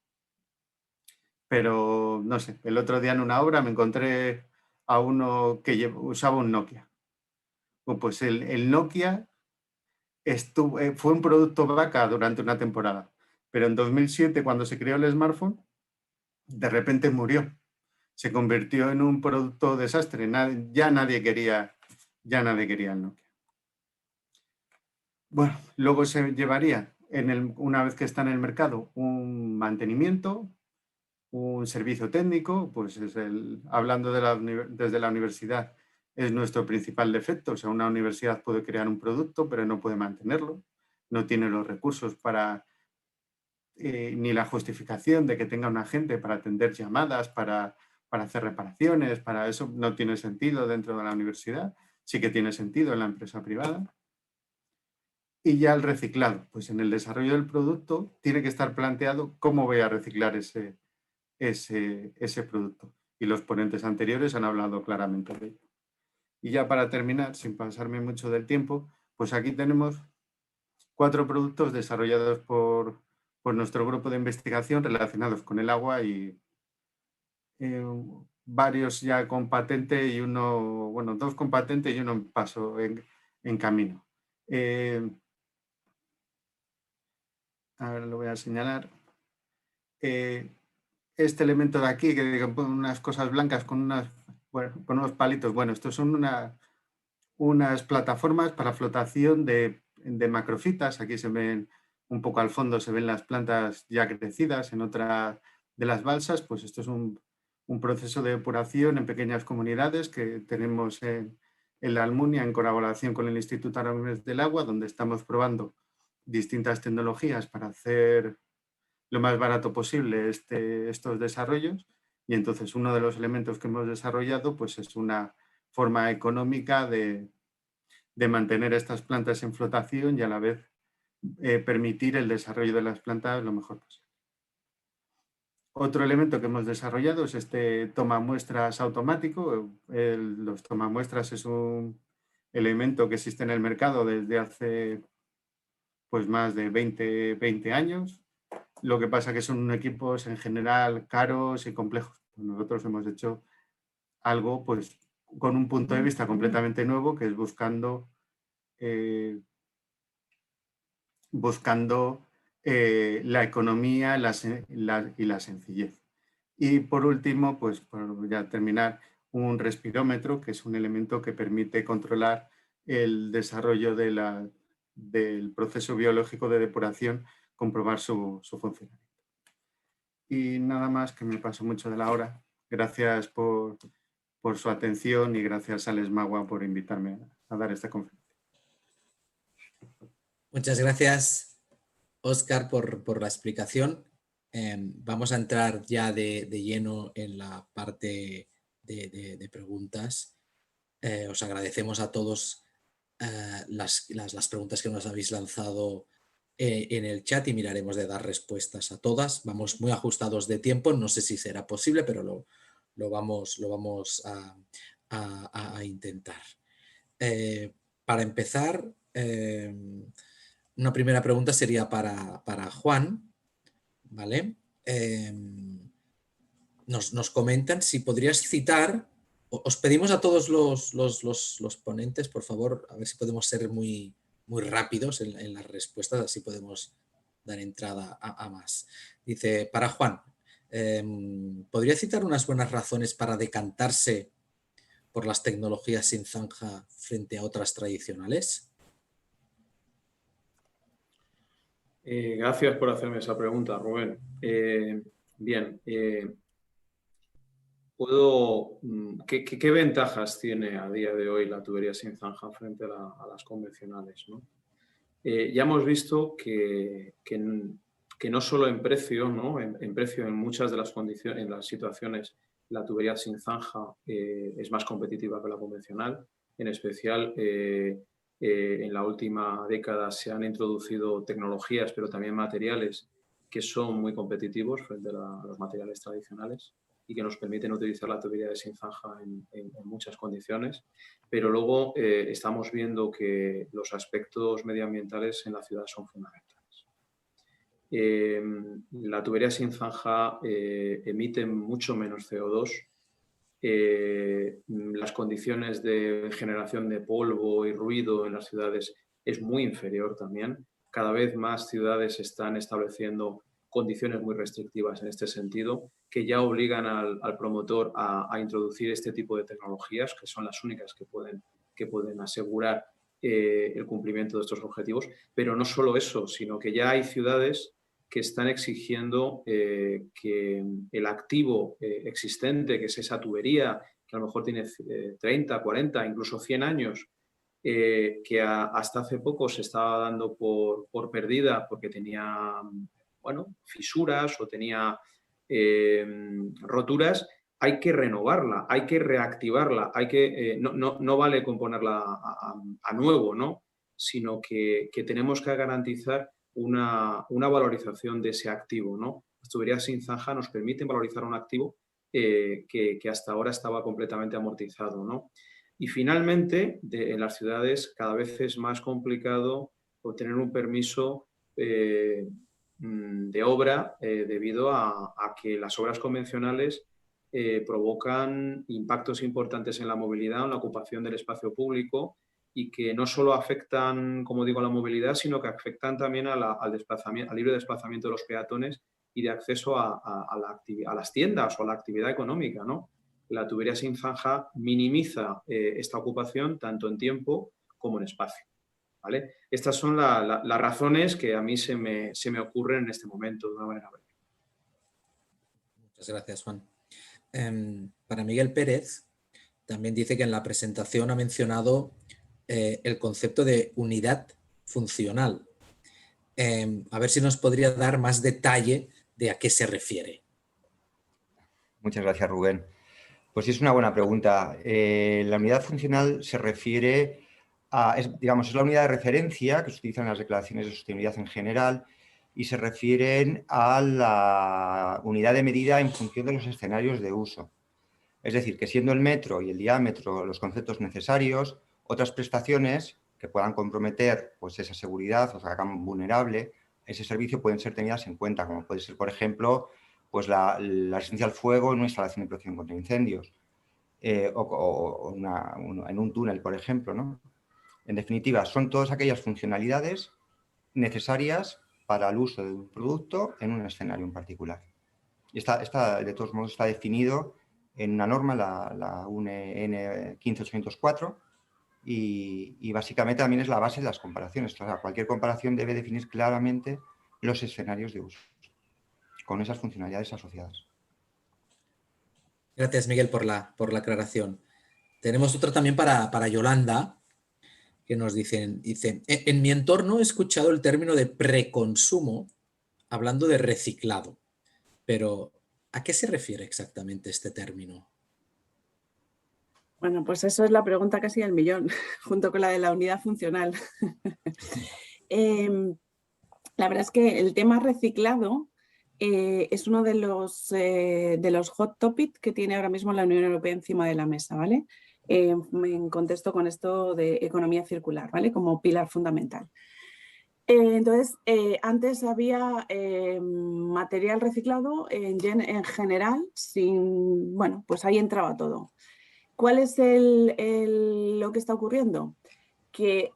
Pero no sé, el otro día en una obra me encontré a uno que usaba un Nokia. Pues el Nokia fue un producto vaca durante una temporada, pero en 2007, cuando se creó el smartphone, de repente murió. Se convirtió en un producto desastre. Ya nadie quería el Nokia. Bueno, luego se llevaría, una vez que está en el mercado, un mantenimiento, un servicio técnico, pues hablando desde la universidad, es nuestro principal defecto. O sea, una universidad puede crear un producto, pero no puede mantenerlo. No tiene los recursos ni la justificación de que tenga un agente para atender llamadas, para hacer reparaciones. Para eso no tiene sentido dentro de la universidad. Sí que tiene sentido en la empresa privada. Y ya el reciclado, pues en el desarrollo del producto tiene que estar planteado cómo voy a reciclar ese producto. Y los ponentes anteriores han hablado claramente de ello. Y ya para terminar, sin pasarme mucho del tiempo, pues aquí tenemos 4 productos desarrollados por nuestro grupo de investigación relacionados con el agua y varios ya con patente y uno, bueno, 2 con patente y uno en paso, en camino. Ahora lo voy a señalar. Este elemento de aquí, que digan unas cosas blancas con unos palitos, bueno, estos son unas plataformas para flotación de macrofitas. Aquí se ven un poco al fondo, se ven las plantas ya crecidas. En otra de las balsas, pues esto es un proceso de depuración en pequeñas comunidades que tenemos en la Almunia en colaboración con el Instituto Aragonés del Agua, donde estamos probando distintas tecnologías para hacer lo más barato posible estos desarrollos. Y entonces uno de los elementos que hemos desarrollado pues es una forma económica de mantener estas plantas en flotación y a la vez permitir el desarrollo de las plantas lo mejor posible. Otro elemento que hemos desarrollado es este toma muestras automático. Los toma muestras es un elemento que existe en el mercado desde hace pues más de 20 años. Lo que pasa que son equipos en general caros y complejos. Nosotros hemos hecho algo pues con un punto de vista completamente nuevo, que es buscando la economía y la sencillez. Y por último, pues por ya terminar, un respirómetro, que es un elemento que permite controlar el desarrollo del proceso biológico de depuración, comprobar su funcionamiento. Y nada más, que me paso mucho de la hora. Gracias por su atención y gracias a Smagua por invitarme a dar esta conferencia. Muchas gracias, Óscar, por la explicación. Vamos a entrar ya de lleno en la parte de preguntas. Os agradecemos a todos las preguntas que nos habéis lanzado en el chat y miraremos de dar respuestas a todas. Vamos muy ajustados de tiempo, no sé si será posible, pero lo vamos a intentar. Para empezar, una primera pregunta sería para Juan, ¿vale? Nos comentan si podrías citar, os pedimos a todos los ponentes, por favor, a ver si podemos ser muy rápidos en las respuestas, así podemos dar entrada a más. Dice, para Juan, ¿podría citar unas buenas razones para decantarse por las tecnologías sin zanja frente a otras tradicionales? Gracias por hacerme esa pregunta, Rubén. Bien, ¿qué ventajas tiene a día de hoy la tubería sin zanja frente a las convencionales, ¿no? Ya hemos visto que no solo en precio, ¿no? En precio, en muchas de las condiciones, en las situaciones, la tubería sin zanja es más competitiva que la convencional. En especial, en la última década se han introducido tecnologías, pero también materiales que son muy competitivos frente a los materiales tradicionales y que nos permiten utilizar la tubería sin zanja en muchas condiciones. Pero luego estamos viendo que los aspectos medioambientales en la ciudad son fundamentales. La tubería sin zanja emite mucho menos CO2. Las condiciones de generación de polvo y ruido en las ciudades es muy inferior también. Cada vez más ciudades están estableciendo condiciones muy restrictivas en este sentido, que ya obligan al promotor a introducir este tipo de tecnologías, que son las únicas que pueden asegurar el cumplimiento de estos objetivos. Pero no solo eso, sino que ya hay ciudades que están exigiendo que el activo existente, que es esa tubería, que a lo mejor tiene 30, 40, incluso 100 años, que hasta hace poco se estaba dando por perdida porque tenía fisuras o tenía roturas, hay que renovarla, hay que reactivarla, no vale con ponerla a nuevo, ¿no? Sino que tenemos que garantizar una valorización de ese activo, ¿no? Las tuberías sin zanja nos permiten valorizar un activo que hasta ahora estaba completamente amortizado, ¿no? Y finalmente, en las ciudades cada vez es más complicado obtener un permiso de obra debido a que las obras convencionales provocan impactos importantes en la movilidad, en la ocupación del espacio público y que no solo afectan, como digo, a la movilidad, sino que afectan también al desplazamiento, al libre desplazamiento de los peatones y de acceso a las tiendas o a la actividad económica, ¿no? La tubería sin zanja minimiza esta ocupación tanto en tiempo como en espacio, ¿vale? Estas son las razones que a mí se me ocurren en este momento de una manera breve. Muchas gracias, Juan. Para Miguel Pérez, también dice que en la presentación ha mencionado el concepto de unidad funcional. A ver si nos podría dar más detalle de a qué se refiere. Muchas gracias, Rubén. Pues sí, es una buena pregunta. La unidad funcional se refiere a, es la unidad de referencia que se utiliza en las declaraciones de sostenibilidad en general y se refieren a la unidad de medida en función de los escenarios de uso. Es decir, que siendo el metro y el diámetro los conceptos necesarios, otras prestaciones que puedan comprometer pues, esa seguridad o que hagan vulnerable ese servicio pueden ser tenidas en cuenta, como puede ser, por ejemplo, pues la resistencia al fuego en una instalación de protección contra incendios o en un túnel, por ejemplo, ¿no? En definitiva, son todas aquellas funcionalidades necesarias para el uso de un producto en un escenario en particular. Y de todos modos, está definido en una norma, la UNE 15804, y básicamente también es la base de las comparaciones. O sea, cualquier comparación debe definir claramente los escenarios de uso, con esas funcionalidades asociadas. Gracias, Miguel, por la aclaración. Tenemos otro también para Yolanda, que nos dice, en mi entorno he escuchado el término de preconsumo hablando de reciclado, pero ¿a qué se refiere exactamente este término? Bueno, pues eso es la pregunta casi del millón, junto con la de la unidad funcional. La verdad es que el tema reciclado es uno de los hot topics que tiene ahora mismo la Unión Europea encima de la mesa, ¿vale? En contexto con esto de economía circular, ¿vale? Como pilar fundamental. Entonces, antes había material reciclado en general, bueno, pues ahí entraba todo. ¿Cuál es lo que está ocurriendo? Que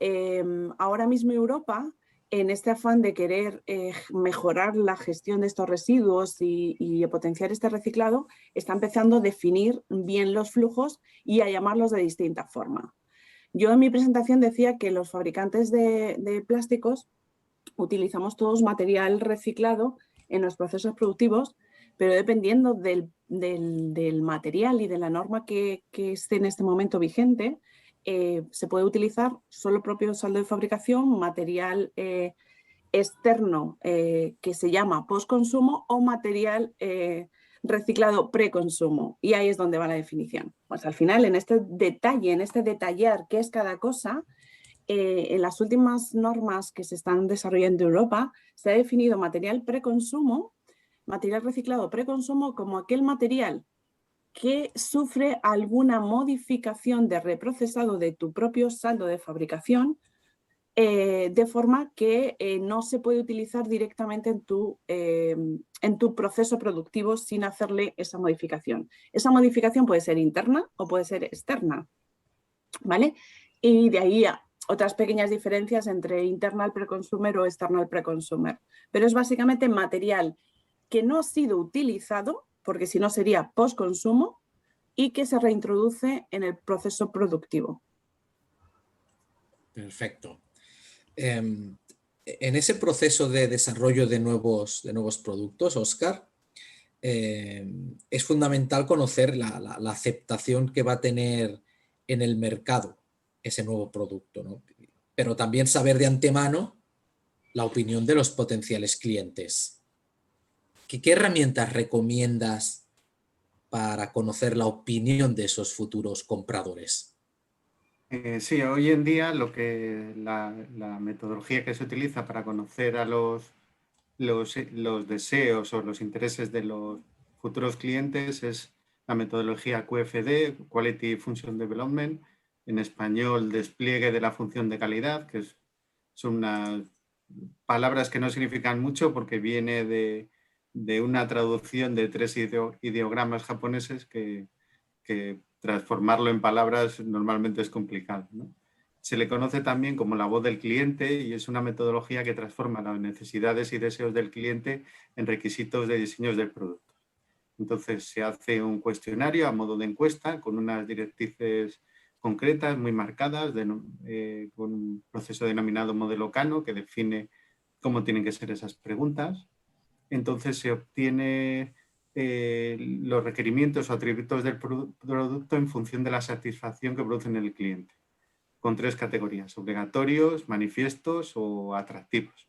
ahora mismo Europa, en este afán de querer mejorar la gestión de estos residuos y potenciar este reciclado, está empezando a definir bien los flujos y a llamarlos de distinta forma. Yo en mi presentación decía que los fabricantes de plásticos utilizamos todos material reciclado en los procesos productivos, pero dependiendo del material y de la norma que esté en este momento vigente, se puede utilizar solo propio saldo de fabricación, material externo que se llama postconsumo o material reciclado preconsumo. Y ahí es donde va la definición. Pues al final, en este detalle, en este detallar qué es cada cosa, en las últimas normas que se están desarrollando en Europa, se ha definido material preconsumo, material reciclado preconsumo, como aquel material que sufre alguna modificación de reprocesado de tu propio saldo de fabricación, de forma que no se puede utilizar directamente en tu proceso productivo sin hacerle esa modificación. Esa modificación puede ser interna o puede ser externa, ¿vale? Y de ahí otras pequeñas diferencias entre internal preconsumer o external preconsumer. Pero es básicamente material que no ha sido utilizado, porque si no sería postconsumo, y que se reintroduce en el proceso productivo. Perfecto. En ese proceso de desarrollo de nuevos productos, Óscar, es fundamental conocer la aceptación que va a tener en el mercado ese nuevo producto, ¿no? Pero también saber de antemano la opinión de los potenciales clientes. ¿Qué herramientas recomiendas para conocer la opinión de esos futuros compradores? Sí, hoy en día la metodología que se utiliza para conocer a los deseos o los intereses de los futuros clientes es la metodología QFD, Quality Function Development, en español despliegue de la función de calidad, que son unas palabras que no significan mucho porque viene de de una traducción de 3 ideogramas japoneses que transformarlo en palabras normalmente es complicado, ¿no? Se le conoce también como la voz del cliente y es una metodología que transforma las necesidades y deseos del cliente en requisitos de diseños del producto. Entonces se hace un cuestionario a modo de encuesta con unas directrices concretas, muy marcadas, con un proceso denominado modelo Kano que define cómo tienen que ser esas preguntas. Entonces se obtiene los requerimientos o atributos del producto en función de la satisfacción que produce en el cliente, con 3 categorías: obligatorios, manifiestos o atractivos.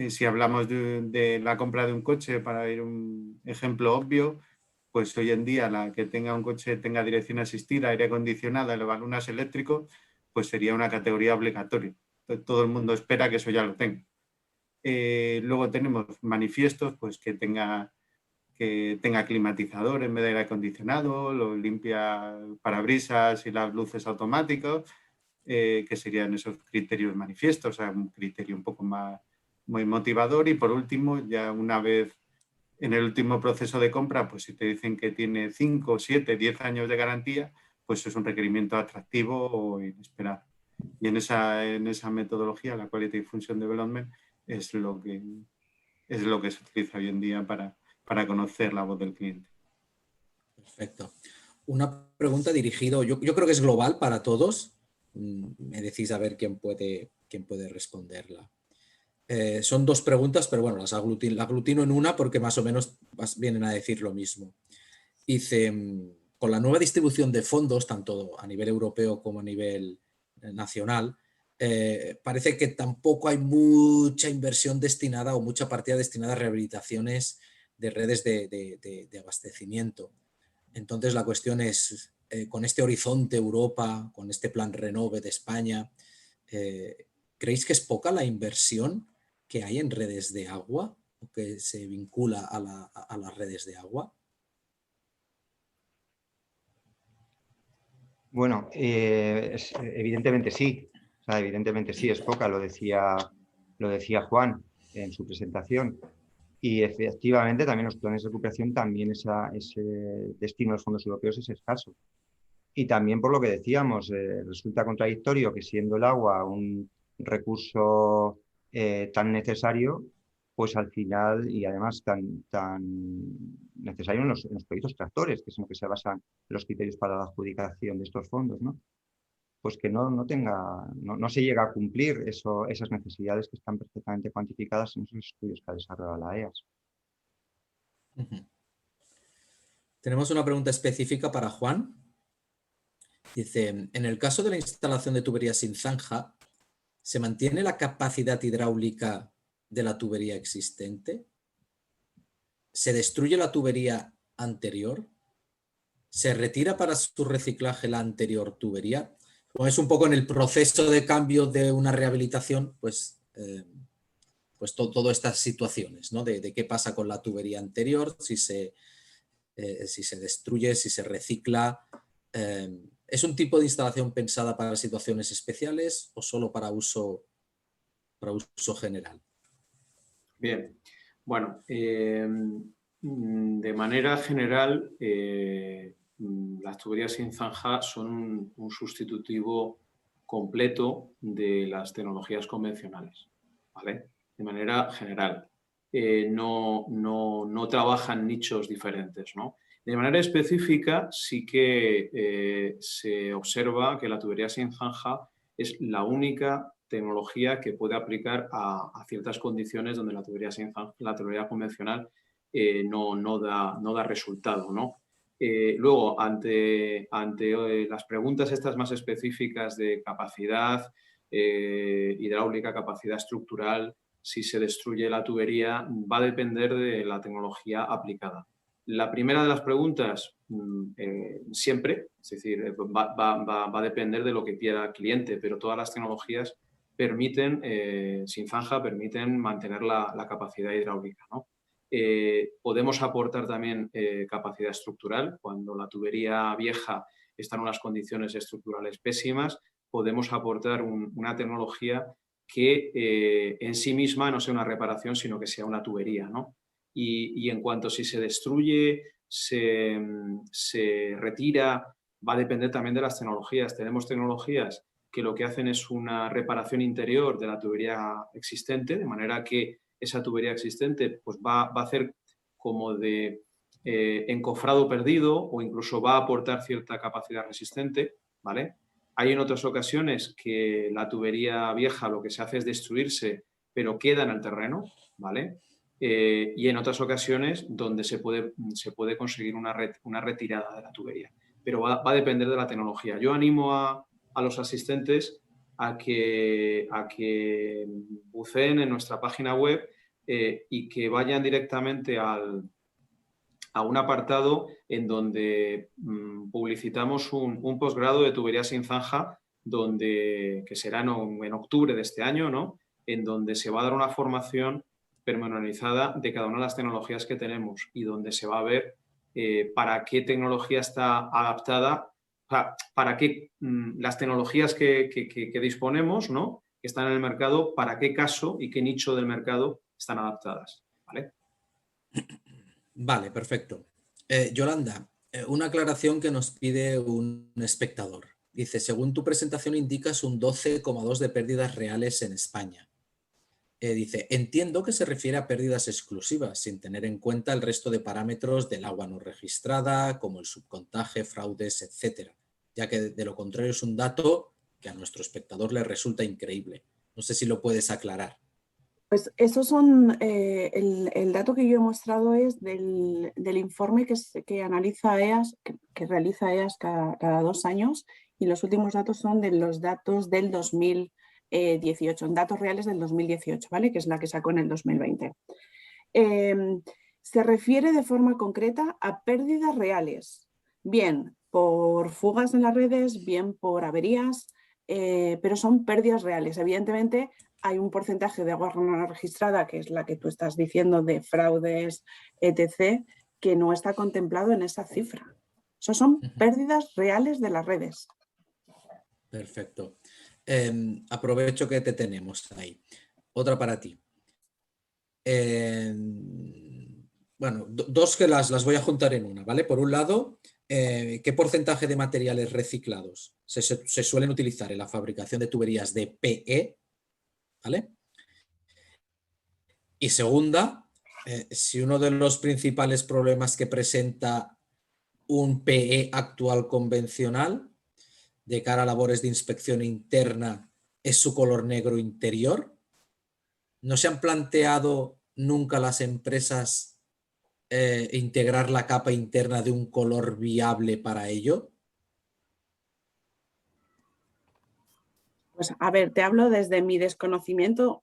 Si hablamos de la compra de un coche, para ir un ejemplo obvio, pues hoy en día la que tenga un coche, tenga dirección asistida, aire acondicionado, elevalunas eléctrico, pues sería una categoría obligatoria. Todo el mundo espera que eso ya lo tenga. Luego tenemos manifiestos, pues que tenga climatizador en vez de aire acondicionado, lo limpia parabrisas y las luces automáticos, que serían esos criterios manifiestos, o sea, un criterio un poco más muy motivador. Y por último, ya una vez en el último proceso de compra, pues si te dicen que tiene 5, 7, 10 años de garantía, pues es un requerimiento atractivo o inesperado. Y en esa metodología, la Quality Function Development, es lo que se utiliza hoy en día para conocer la voz del cliente. Perfecto. Una pregunta dirigida, yo creo que es global para todos. Me decís a ver quién puede responderla. Son 2 preguntas, pero bueno, las aglutino en una porque más o menos vienen a decir lo mismo. Dice, con la nueva distribución de fondos, tanto a nivel europeo como a nivel nacional, parece que tampoco hay mucha inversión destinada o mucha partida destinada a rehabilitaciones de redes de abastecimiento. Entonces la cuestión es, con este horizonte Europa, con este plan Renove de España, ¿creéis que es poca la inversión que hay en redes de agua o que se vincula a las redes de agua? Bueno, evidentemente sí. O sea, evidentemente sí, es poca, lo decía Juan en su presentación. Y efectivamente también los planes de recuperación, también ese destino de los fondos europeos es escaso. Y también por lo que decíamos, resulta contradictorio que siendo el agua un recurso tan necesario, pues al final, y además tan necesario en los proyectos tractores, que es en lo que se basan los criterios para la adjudicación de estos fondos, ¿no? Pues que no se llega a cumplir esas necesidades que están perfectamente cuantificadas en esos estudios que ha desarrollado la EAS. Tenemos una pregunta específica para Juan. Dice, en el caso de la instalación de tuberías sin zanja, ¿se mantiene la capacidad hidráulica de la tubería existente? ¿Se destruye la tubería anterior? ¿Se retira para su reciclaje la anterior tubería? Como es un poco en el proceso de cambio de una rehabilitación, pues todas estas situaciones, ¿no? De qué pasa con la tubería anterior, si se destruye, si se recicla. ¿Es un tipo de instalación pensada para situaciones especiales o solo para uso general? Bien, bueno, de manera general, las tuberías sin zanja son un sustitutivo completo de las tecnologías convencionales, ¿vale? De manera general. No trabajan nichos diferentes, ¿no? De manera específica, sí que se observa que la tubería sin zanja es la única tecnología que puede aplicar a ciertas condiciones donde la tubería convencional no da resultado, ¿no? Luego, ante las preguntas estas más específicas de capacidad hidráulica, capacidad estructural, si se destruye la tubería, va a depender de la tecnología aplicada. La primera de las preguntas, siempre, es decir, va a depender de lo que quiera el cliente, pero todas las tecnologías sin zanja, permiten mantener la capacidad hidráulica, ¿no? Podemos aportar también capacidad estructural. Cuando la tubería vieja está en unas condiciones estructurales pésimas, podemos aportar una tecnología que en sí misma no sea una reparación, sino que sea una tubería, ¿no? y en cuanto si se destruye, se retira, va a depender también de las tecnologías. Tenemos tecnologías que lo que hacen es una reparación interior de la tubería existente, de manera que esa tubería existente pues va a hacer como de encofrado perdido o incluso va a aportar cierta capacidad resistente, ¿vale? Hay en otras ocasiones que la tubería vieja lo que se hace es destruirse, pero queda en el terreno, ¿vale? Y en otras ocasiones donde se puede conseguir una retirada de la tubería. Pero va a depender de la tecnología. Yo animo a los asistentes a que buceen en nuestra página web y que vayan directamente a un apartado en donde publicitamos un posgrado de tubería sin zanja que será en octubre de este año, ¿no? En donde se va a dar una formación pormenorizada de cada una de las tecnologías que tenemos y donde se va a ver para qué tecnología está adaptada, para qué las tecnologías que disponemos, ¿no? Que están en el mercado, para qué caso y qué nicho del mercado están adaptadas, ¿vale? Vale, perfecto. Yolanda, una aclaración que nos pide un espectador. Dice, según tu presentación indicas un 12,2 de pérdidas reales en España. Dice, entiendo que se refiere a pérdidas exclusivas, sin tener en cuenta el resto de parámetros del agua no registrada, como el subcontaje, fraudes, etcétera, ya que de lo contrario es un dato que a nuestro espectador le resulta increíble. No sé si lo puedes aclarar. Pues esos son, el dato que yo he mostrado es del informe que analiza EAS, que realiza EAS cada 2 años, y los últimos datos son de los datos del 2018, datos reales del 2018, ¿vale? Que es la que sacó en el 2020. Se refiere de forma concreta a pérdidas reales, bien por fugas en las redes, bien por averías, pero son pérdidas reales. Evidentemente, hay un porcentaje de agua no registrada, que es la que tú estás diciendo, de fraudes, etc., que no está contemplado en esa cifra. Eso son pérdidas reales de las redes. Perfecto. Aprovecho que te tenemos ahí. Otra para ti. Bueno, dos que las voy a juntar en una, ¿vale? Por un lado, ¿qué porcentaje de materiales reciclados se suelen utilizar en la fabricación de tuberías de PE? ¿Vale? Y segunda, si uno de los principales problemas que presenta un PE actual convencional de cara a labores de inspección interna es su color negro interior, ¿no se han planteado nunca las empresas integrar la capa interna de un color viable para ello? Pues a ver, te hablo desde mi desconocimiento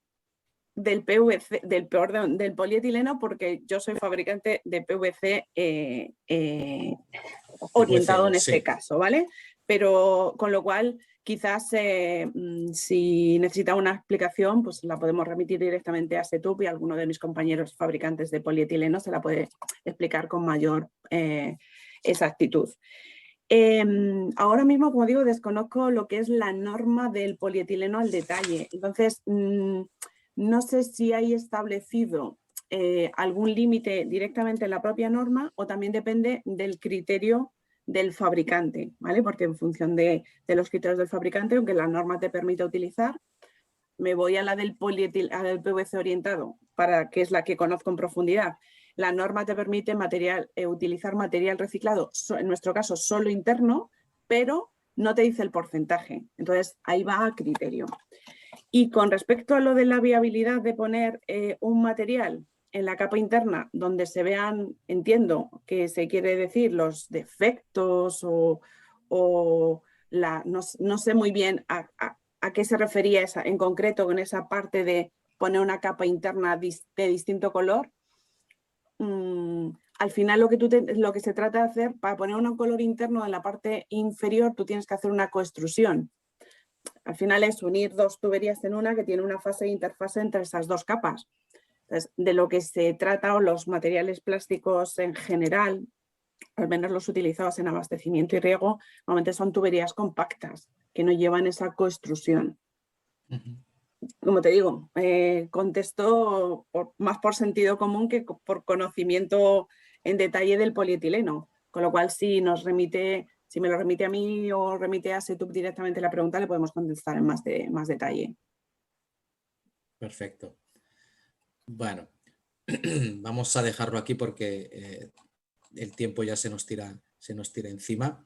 del PVC, del polietileno, porque yo soy fabricante de PVC orientado en este caso, ¿vale? Pero con lo cual, quizás si necesita una explicación, pues la podemos remitir directamente a Setup y alguno de mis compañeros fabricantes de polietileno se la puede explicar con mayor exactitud. Ahora mismo, como digo, desconozco lo que es la norma del polietileno al detalle. Entonces, no sé si hay establecido algún límite directamente en la propia norma o también depende del criterio del fabricante, ¿vale? Porque en función de los criterios del fabricante, aunque la norma te permite utilizar, me voy a la del PVC orientado, que es la que conozco en profundidad. La norma te permite utilizar material reciclado, en nuestro caso solo interno, pero no te dice el porcentaje. Entonces, ahí va a criterio. Y con respecto a lo de la viabilidad de poner un material en la capa interna donde se vean, entiendo que se quiere decir los defectos no sé muy bien a qué se refería en concreto con esa parte de poner una capa interna de distinto color. Al final lo que se trata de hacer, para poner un color interno en la parte inferior, tú tienes que hacer una coextrusión. Al final es unir dos tuberías en una que tiene una fase de interfase entre esas dos capas. Entonces, de lo que se trata, o los materiales plásticos en general, al menos los utilizados en abastecimiento y riego, normalmente son tuberías compactas que no llevan esa coextrusión. como te digo, contesto más por sentido común que por conocimiento en detalle del polietileno, con lo cual si me lo remite a mí o remite a Setup directamente la pregunta, le podemos contestar en más detalle. Perfecto. Bueno, vamos a dejarlo aquí porque el tiempo ya se nos tira encima.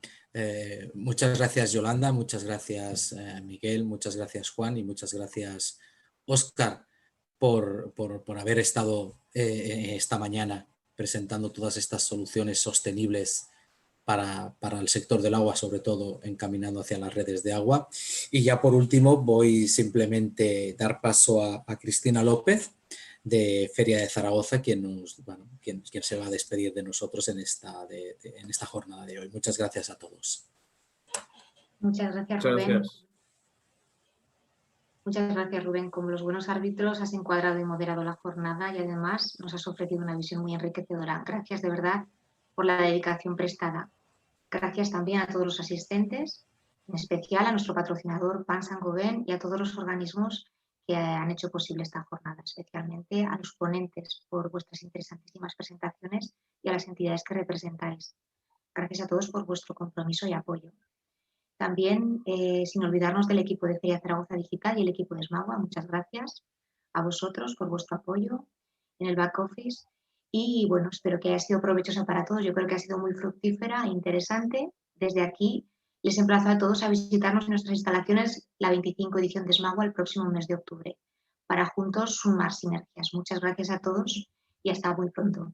Muchas gracias, Yolanda, muchas gracias, Miguel, muchas gracias, Juan, y muchas gracias, Óscar, por haber estado esta mañana presentando todas estas soluciones sostenibles para el sector del agua, sobre todo encaminando hacia las redes de agua. Y ya por último voy simplemente a dar paso a Cristina López, de Feria de Zaragoza, quien se va a despedir de nosotros en esta jornada de hoy. Muchas gracias a todos. Muchas gracias, Rubén. Muchas gracias, Rubén. Como los buenos árbitros has encuadrado y moderado la jornada y además nos has ofrecido una visión muy enriquecedora. Gracias de verdad por la dedicación prestada. Gracias también a todos los asistentes, en especial a nuestro patrocinador Pan Saint-Gobain y a todos los organismos que han hecho posible esta jornada, especialmente a los ponentes por vuestras interesantísimas presentaciones y a las entidades que representáis. Gracias a todos por vuestro compromiso y apoyo. También, sin olvidarnos del equipo de Feria Zaragoza Digital y el equipo de Smagua, muchas gracias a vosotros por vuestro apoyo en el back office y bueno, espero que haya sido provechosa para todos. Yo creo que ha sido muy fructífera e interesante. Desde aquí les emplazo a todos a visitarnos en nuestras instalaciones la 25 edición de Smagua el próximo mes de octubre para juntos sumar sinergias. Muchas gracias a todos y hasta muy pronto.